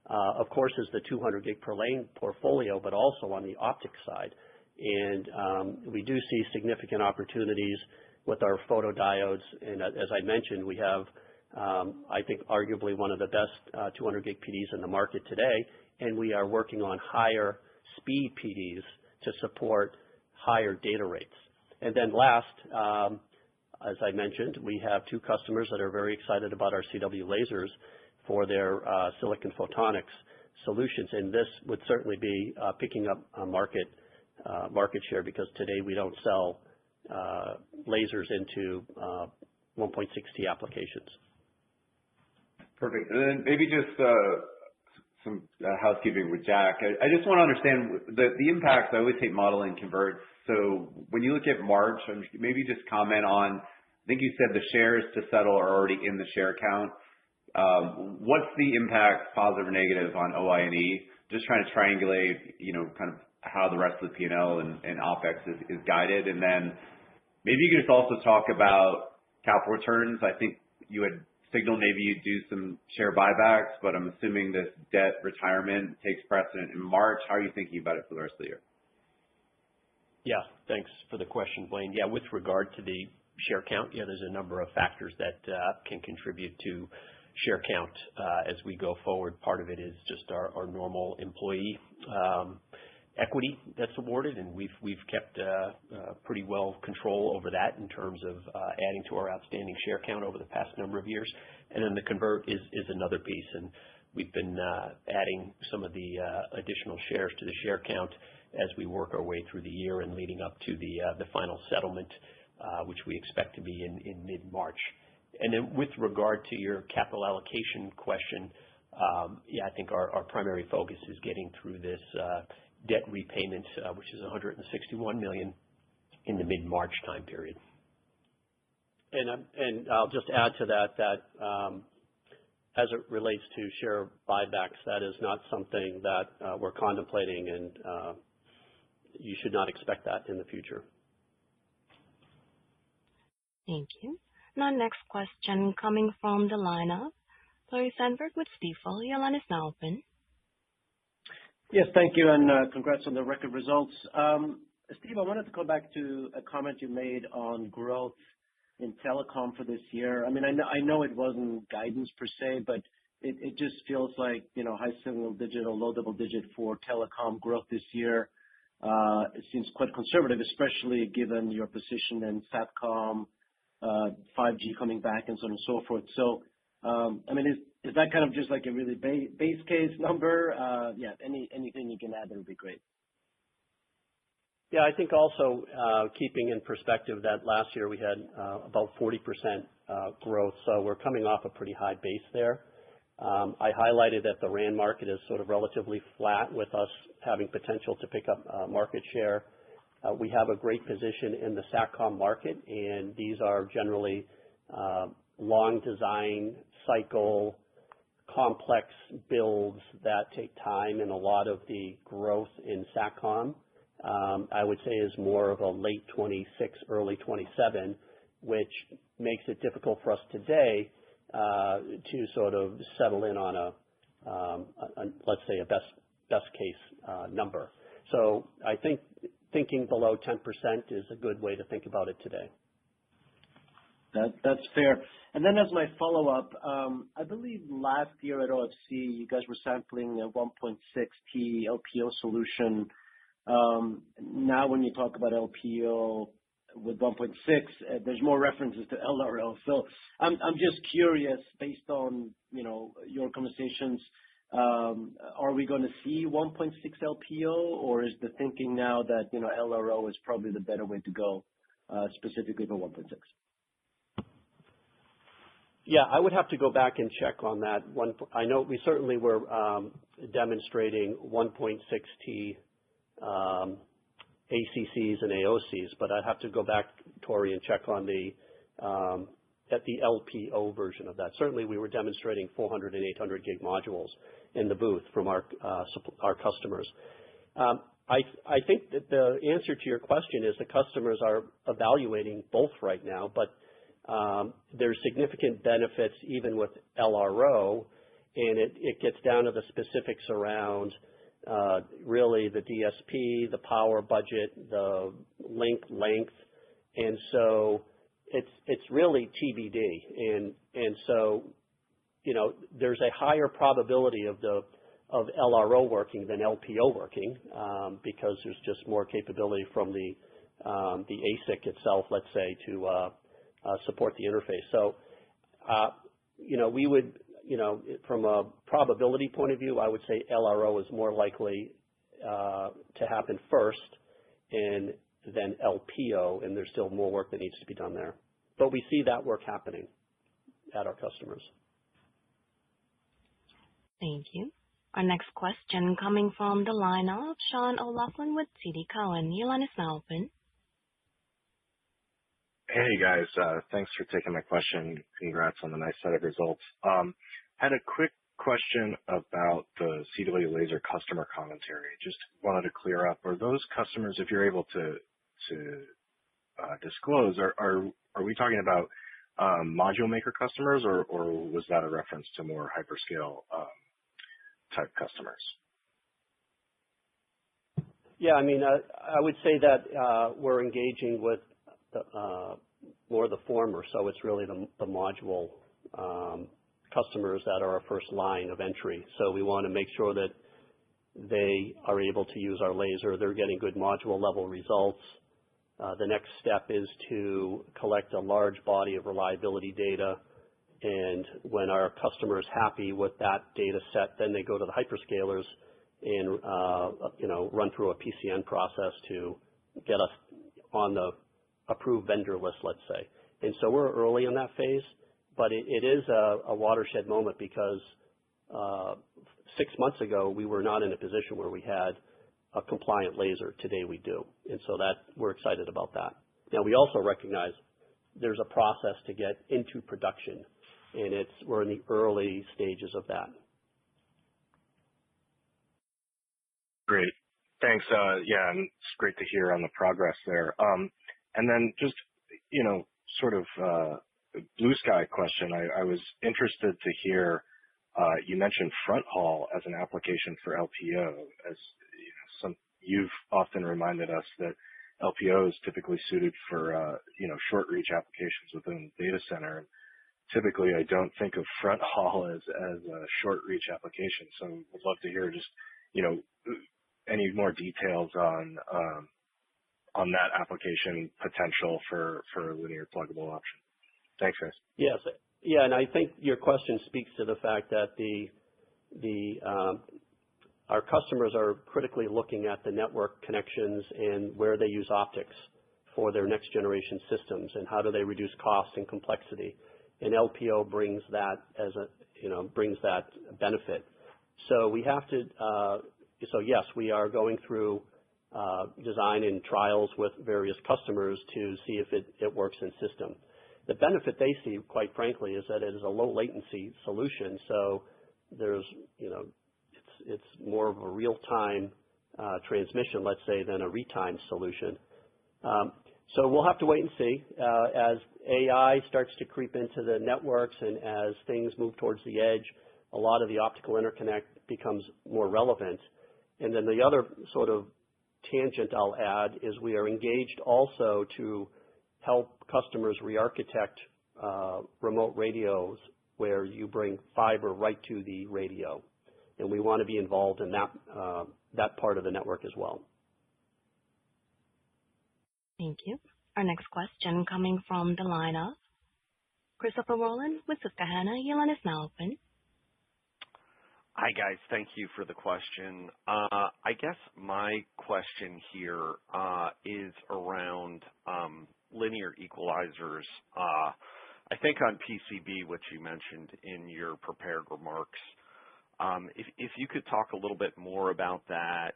of course, is the 200 gig per lane portfolio, but also on the optics side. And we do see significant opportunities with our photodiodes. And as I mentioned, we have, I think, arguably one of the best 200 gig PDs in the market today, and we are working on higher speed PDs to support higher data rates. And then last, as I mentioned, we have two customers that are very excited about our CW lasers for their silicon photonics solutions, and this would certainly be picking up a market share because today we don't sell lasers into 1.6T applications. Perfect. And then maybe just some housekeeping with Jack. I just want to understand the impacts. I always hate modeling converts. So when you look at March, maybe just comment on, I think you said the shares to settle are already in the share count. What's the impact, positive or negative, on OI&E? Just trying to triangulate, kind of how the rest of the P&L and OpEx is guided. And then maybe you could just also talk about capital returns. I think you had signaled maybe you'd do some share buybacks, but I'm assuming this debt retirement takes precedent in March. How are you thinking about it for the rest of the year? Yeah, thanks for the question, Blayne. Yeah, with regard to the share count, there's a number of factors that can contribute to share count as we go forward. Part of it is just our normal employee equity that's awarded, and we've kept pretty well control over that in terms of adding to our outstanding share count over the past number of years. And then the convert is another piece, and we've been adding some of the additional shares to the share count as we work our way through the year and leading up to the final settlement, which we expect to be in mid-March. And then with regard to your capital allocation question, I think our primary focus is getting through this debt repayment, which is $161 million in the mid-March time period. And I'll just add to that as it relates to share buybacks, that is not something that we're contemplating, and you should not expect that in the future. Thank you. Now, next question coming from the line of Tore Svanberg with Stifel. Your line is now open. Yes, thank you, and congrats on the record results. Steve, I wanted to go back to a comment you made on growth in telecom for this year. I mean, I know it wasn't guidance per se, but it just feels like, high single digit or low double digit for telecom growth this year. It seems quite conservative, especially given your position in SATCOM, 5G coming back, and so on and so forth. So, I mean, is that kind of just like a really base case number? Anything you can add, that would be great. Yeah, I think also keeping in perspective that last year we had about 40% growth, so we're coming off a pretty high base there. I highlighted that the RAN market is sort of relatively flat, with us having potential to pick up market share. We have a great position in the SATCOM market, and these are generally long design cycle, complex builds that take time, and a lot of the growth in SATCOM, I would say, is more of a late 26, early 27, which makes it difficult for us today to sort of settle in on let's say a best case number. So I think thinking below 10% is a good way to think about it today. That's fair. And then as my follow-up, I believe last year at OFC, you guys were sampling a 1.6T LPO solution. Now when you talk about LPO with 1.6, there's more references to LRO. So I'm just curious, based on, your conversations, are we going to see 1.6 LPO, or is the thinking now that, LRO is probably the better way to go, specifically for 1.6? Yeah, I would have to go back and check on that. I know we certainly were demonstrating 1.6T ACCs and AOCs, but I'd have to go back, Tori, and check on at the LPO version of that. Certainly, we were demonstrating 400 and 800 gig modules in the booth from our customers. I think that the answer to your question is the customers are evaluating both right now, but there's significant benefits even with LRO, and it gets down to the specifics around really the DSP, the power budget, the link length, and so it's really TBD, and so there's a higher probability of LRO working than LPO working because there's just more capability from the ASIC itself, let's say, to support the interface. So we would from a probability point of view, I would say LRO is more likely to happen first, and then LPO, and there's still more work that needs to be done there. But we see that work happening at our customers. Thank you. Our next question coming from the line of Sean O'Loughlin with TD Cowen. Your line is now open. Hey, guys. Thanks for taking my question. Congrats on the nice set of results. Had a quick question about the CW laser customer commentary. Just wanted to clear up. Are those customers, if you're able to disclose, are we talking about module maker customers, or was that a reference to more hyperscale type customers? Yeah, I mean, I would say that we're engaging with more the former, so it's really the module customers that are our first line of entry. So we want to make sure that they are able to use our laser. They're getting good module level results. The next step is to collect a large body of reliability data, and when our customer is happy with that data set, then they go to the hyperscalers and run through a PCN process to get us on the approved vendor list, let's say. And so we're early in that phase, but it is a watershed moment because 6 months ago we were not in a position where we had a compliant laser. Today we do, and so that we're excited about that. Now we also recognize there's a process to get into production, and we're in the early stages of that. Great, thanks. Yeah, and it's great to hear on the progress there. And then just sort of blue sky question. I was interested to hear you mentioned front haul as an application for LPO. As you've often reminded us that LPO is typically suited for short reach applications within the data center. Typically, I don't think of front haul as a short reach application. So I'd love to hear just any more details on that application potential for a linear pluggable option. Thanks, guys. Yes. Yeah, and I think your question speaks to the fact that our customers are critically looking at the network connections and where they use optics for their next generation systems and how do they reduce cost and complexity. And LPO brings that brings that benefit. So we have to. So yes, we are going through design and trials with various customers to see if it works in system. The benefit they see, quite frankly, is that it is a low latency solution. So there's, it's more of a real-time transmission, let's say, than a retime solution. So we'll have to wait and see. As AI starts to creep into the networks and as things move towards the edge, a lot of the optical interconnect becomes more relevant. And then the other sort of tangent I'll add is we are engaged also to help customers re-architect remote radios where you bring fiber right to the radio. And we want to be involved in that part of the network as well. Thank you. Our next question coming from the line of Christopher Rolland with Susquehanna. Your line is now open. Hi, guys. Thank you for the question. I guess my question here is around linear equalizers. I think on PCB, which you mentioned in your prepared remarks, if you could talk a little bit more about that,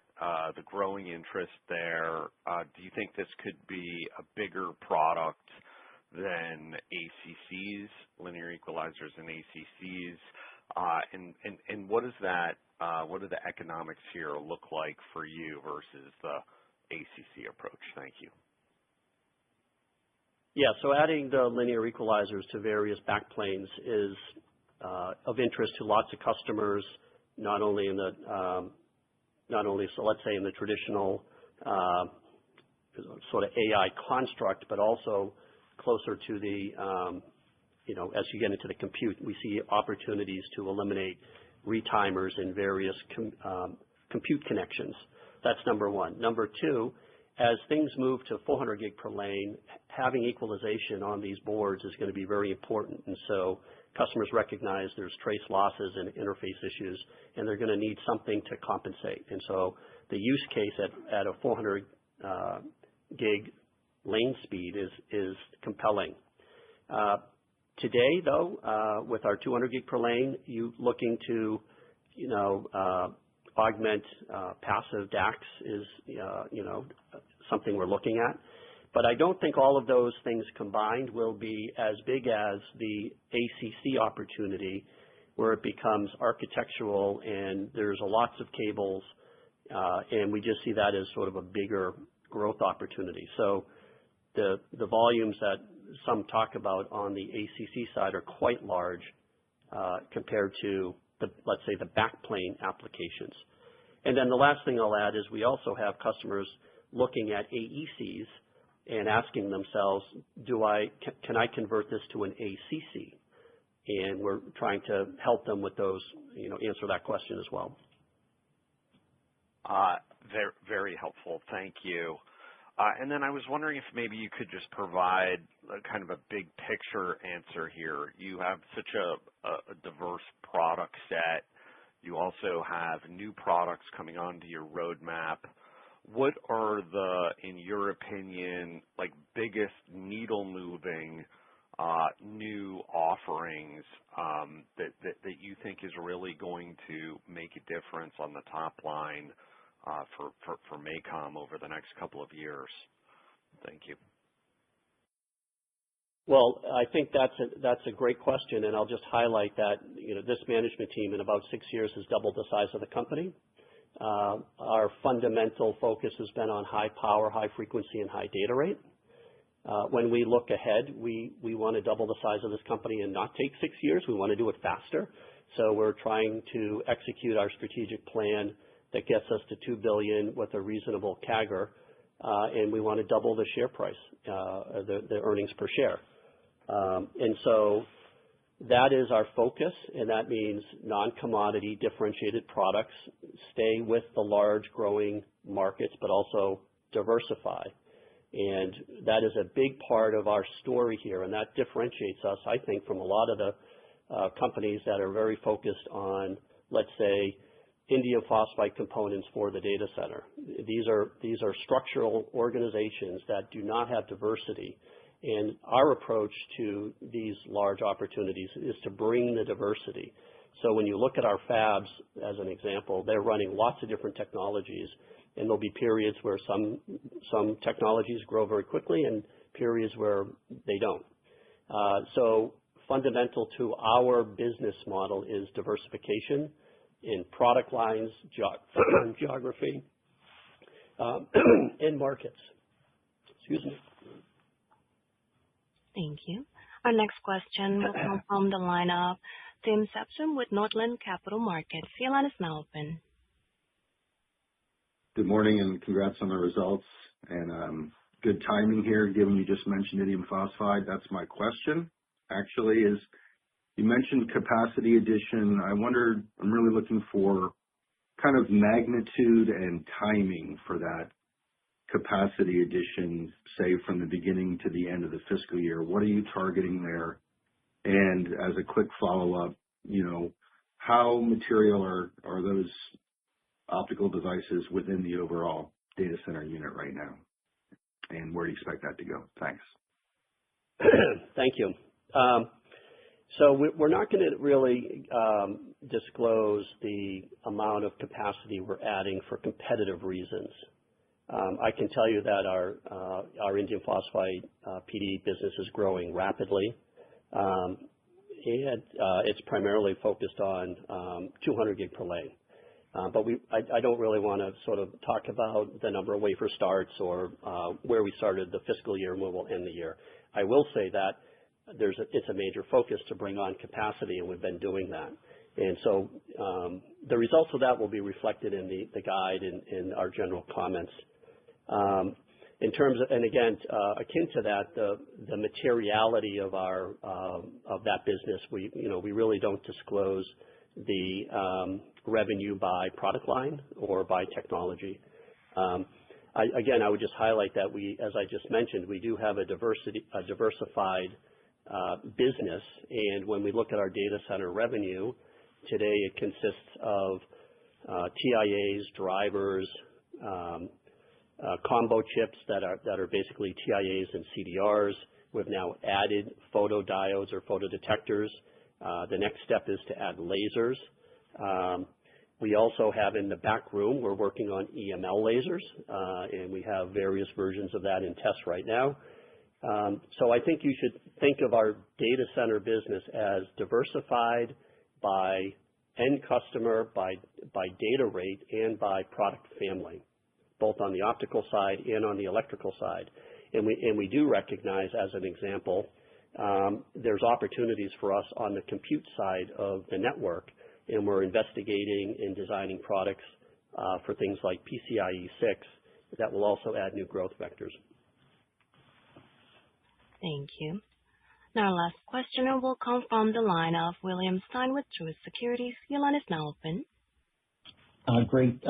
the growing interest there, do you think this could be a bigger product than ACCs, linear equalizers and ACCs? And what is that? What do the economics here look like for you versus the ACC approach? Thank you. Yeah, so adding the linear equalizers to various backplanes is of interest to lots of customers, not only so let's say in the traditional sort of AI construct, but also closer to the as you get into the compute, we see opportunities to eliminate retimers in various compute connections. That's number one. Number two, as things move to 400 gig per lane, having equalization on these boards is going to be very important. And so customers recognize there's trace losses and interface issues, and they're going to need something to compensate. And so the use case at a 400 gig lane speed is compelling. Today, though, with our 200 gig per lane, you looking to, augment passive DACs is, something we're looking at. But I don't think all of those things combined will be as big as the ACC opportunity, where it becomes architectural and there's lots of cables, and we just see that as sort of a bigger growth opportunity. So the volumes that some talk about on the ACC side are quite large compared to let's say the backplane applications. And then the last thing I'll add is we also have customers looking at AECs and asking themselves, can I convert this to an ACC? And we're trying to help them with those, answer that question as well. Very, very helpful. Thank you. And then I was wondering if maybe you could just provide kind of a big picture answer here. You have such a diverse product set. You also have new products coming onto your roadmap. What are in your opinion, biggest needle-moving new offerings that you think is really going to make a difference on the top line for MACOM over the next couple of years? Thank you. Well, I think that's a great question, and I'll just highlight that this management team in about 6 years has doubled the size of the company. Our fundamental focus has been on high power, high frequency, and high data rate. When we look ahead, we want to double the size of this company and not take 6 years. We want to do it faster. So we're trying to execute our strategic plan that gets us to $2 billion with a reasonable CAGR, and we want to double the share price, the earnings per share. And so that is our focus, and that means non-commodity differentiated products, stay with the large growing markets, but also diversify. And that is a big part of our story here, and that differentiates us, I think, from a lot of the companies that are very focused on, let's say, indium phosphide components for the data center. These are structural organizations that do not have diversity. And our approach to these large opportunities is to bring the diversity. So when you look at our fabs, as an example, they're running lots of different technologies, and there'll be periods where some technologies grow very quickly and periods where they don't. So fundamental to our business model is diversification in product lines, geography, and markets. Excuse me. Thank you. Our next question will come from the line of Tim Savageaux with Northland Capital Markets. Your line is now open. Good morning, and congrats on the results. And good timing here, given you just mentioned indium phosphide. That's my question, actually, is you mentioned capacity addition. I'm really looking for kind of magnitude and timing for that capacity addition, say, from the beginning to the end of the fiscal year. What are you targeting there? And as a quick follow-up, how material are those optical devices within the overall data center unit right now? And where do you expect that to go? Thanks. Thank you. So we're not going to really disclose the amount of capacity we're adding for competitive reasons. I can tell you that our indium phosphide PD business is growing rapidly, and it's primarily focused on 200 gig per lane. But I don't really want to sort of talk about the number of wafer starts or where we started the fiscal year and where we'll end the year. I will say that it's a major focus to bring on capacity, and we've been doing that. And so the results of that will be reflected in the guide and our general comments. In terms of, and again, akin to that, the materiality of that business, we really don't disclose the revenue by product line or by technology. Again, I would just highlight that as I just mentioned, we do have a diversified business, and when we look at our data center revenue today, it consists of TIAs, drivers, combo chips that are basically TIAs and CDRs. We've now added photodiodes or photodetectors. The next step is to add lasers. We also have in the back room, we're working on EML lasers, and we have various versions of that in test right now. So I think you should think of our data center business as diversified by end customer, by data rate, and by product family, both on the optical side and on the electrical side. And we do recognize, as an example, there's opportunities for us on the compute side of the network, and we're investigating and designing products for things like PCIe 6 that will also add new growth vectors. Thank you. Now, our last questioner will come from the line of William Stein with Truist Securities. Your line is now open. Great.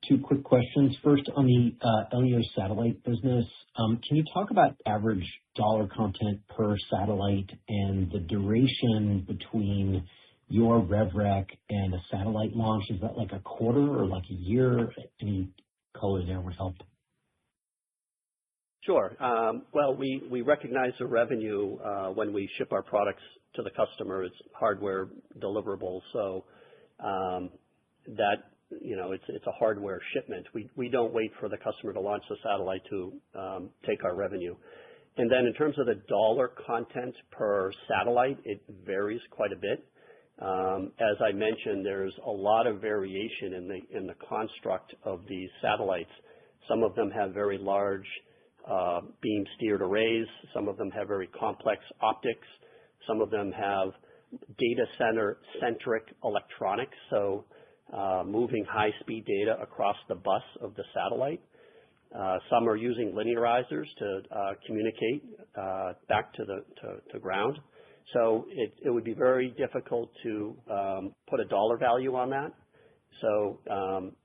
Two quick questions. First, on the LEO satellite business, can you talk about average dollar content per satellite and the duration between your rev rec and a satellite launch? Is that like a quarter or like a year? Any color there would help. Sure. Well, we recognize the revenue when we ship our products to the customer. It's hardware deliverables, so that it's a hardware shipment. We don't wait for the customer to launch the satellite to take our revenue. And then in terms of the dollar content per satellite, it varies quite a bit. As I mentioned, there's a lot of variation in the construct of these satellites. Some of them have very large beam steered arrays. Some of them have very complex optics. Some of them have data center centric electronics, so moving high speed data across the bus of the satellite. Some are using linearizers to communicate back to ground. So it would be very difficult to put a dollar value on that. So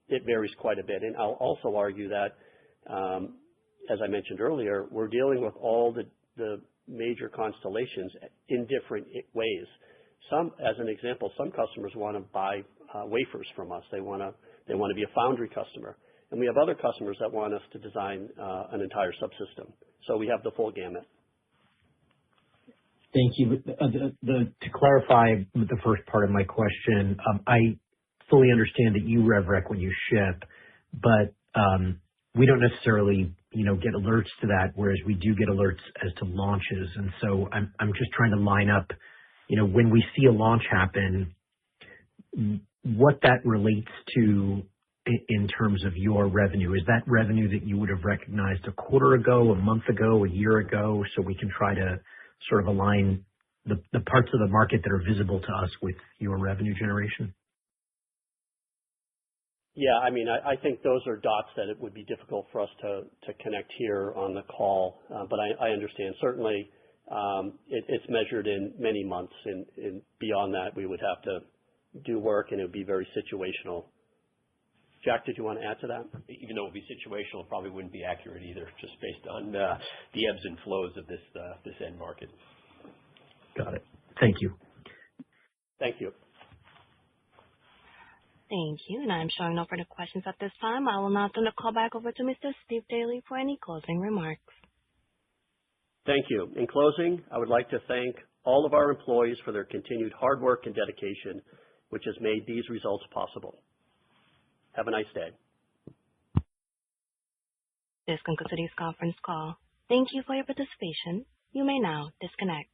it varies quite a bit. And I'll also argue that, as I mentioned earlier, we're dealing with all the major constellations in different ways. As an example, some customers want to buy wafers from us. They want to be a foundry customer. And we have other customers that want us to design an entire subsystem. So we have the full gamut. Thank you. To clarify the first part of my question, I fully understand that you rev rec when you ship, but we don't necessarily, get alerts to that, whereas we do get alerts as to launches. And so I'm just trying to line up, when we see a launch happen, what that relates to in terms of your revenue. Is that revenue that you would have recognized a quarter ago, a month ago, a year ago, so we can try to sort of align the parts of the market that are visible to us with your revenue generation? Yeah, I think those are dots that it would be difficult for us to connect here on the call. But I understand. Certainly, it's measured in many months, and beyond that, we would have to do work, and it would be very situational. Jack, did you want to add to that? Even though it would be situational, it probably wouldn't be accurate either, just based on the ebbs and flows of this end market. Got it. Thank you. Thank you. Thank you. And I'm showing no further questions at this time. I will now turn the call back over to Mr. Steve Daly for any closing remarks. Thank you. In closing, I would like to thank all of our employees for their continued hard work and dedication, which has made these results possible. Have a nice day. This concludes today's conference call. Thank you for your participation. You may now disconnect.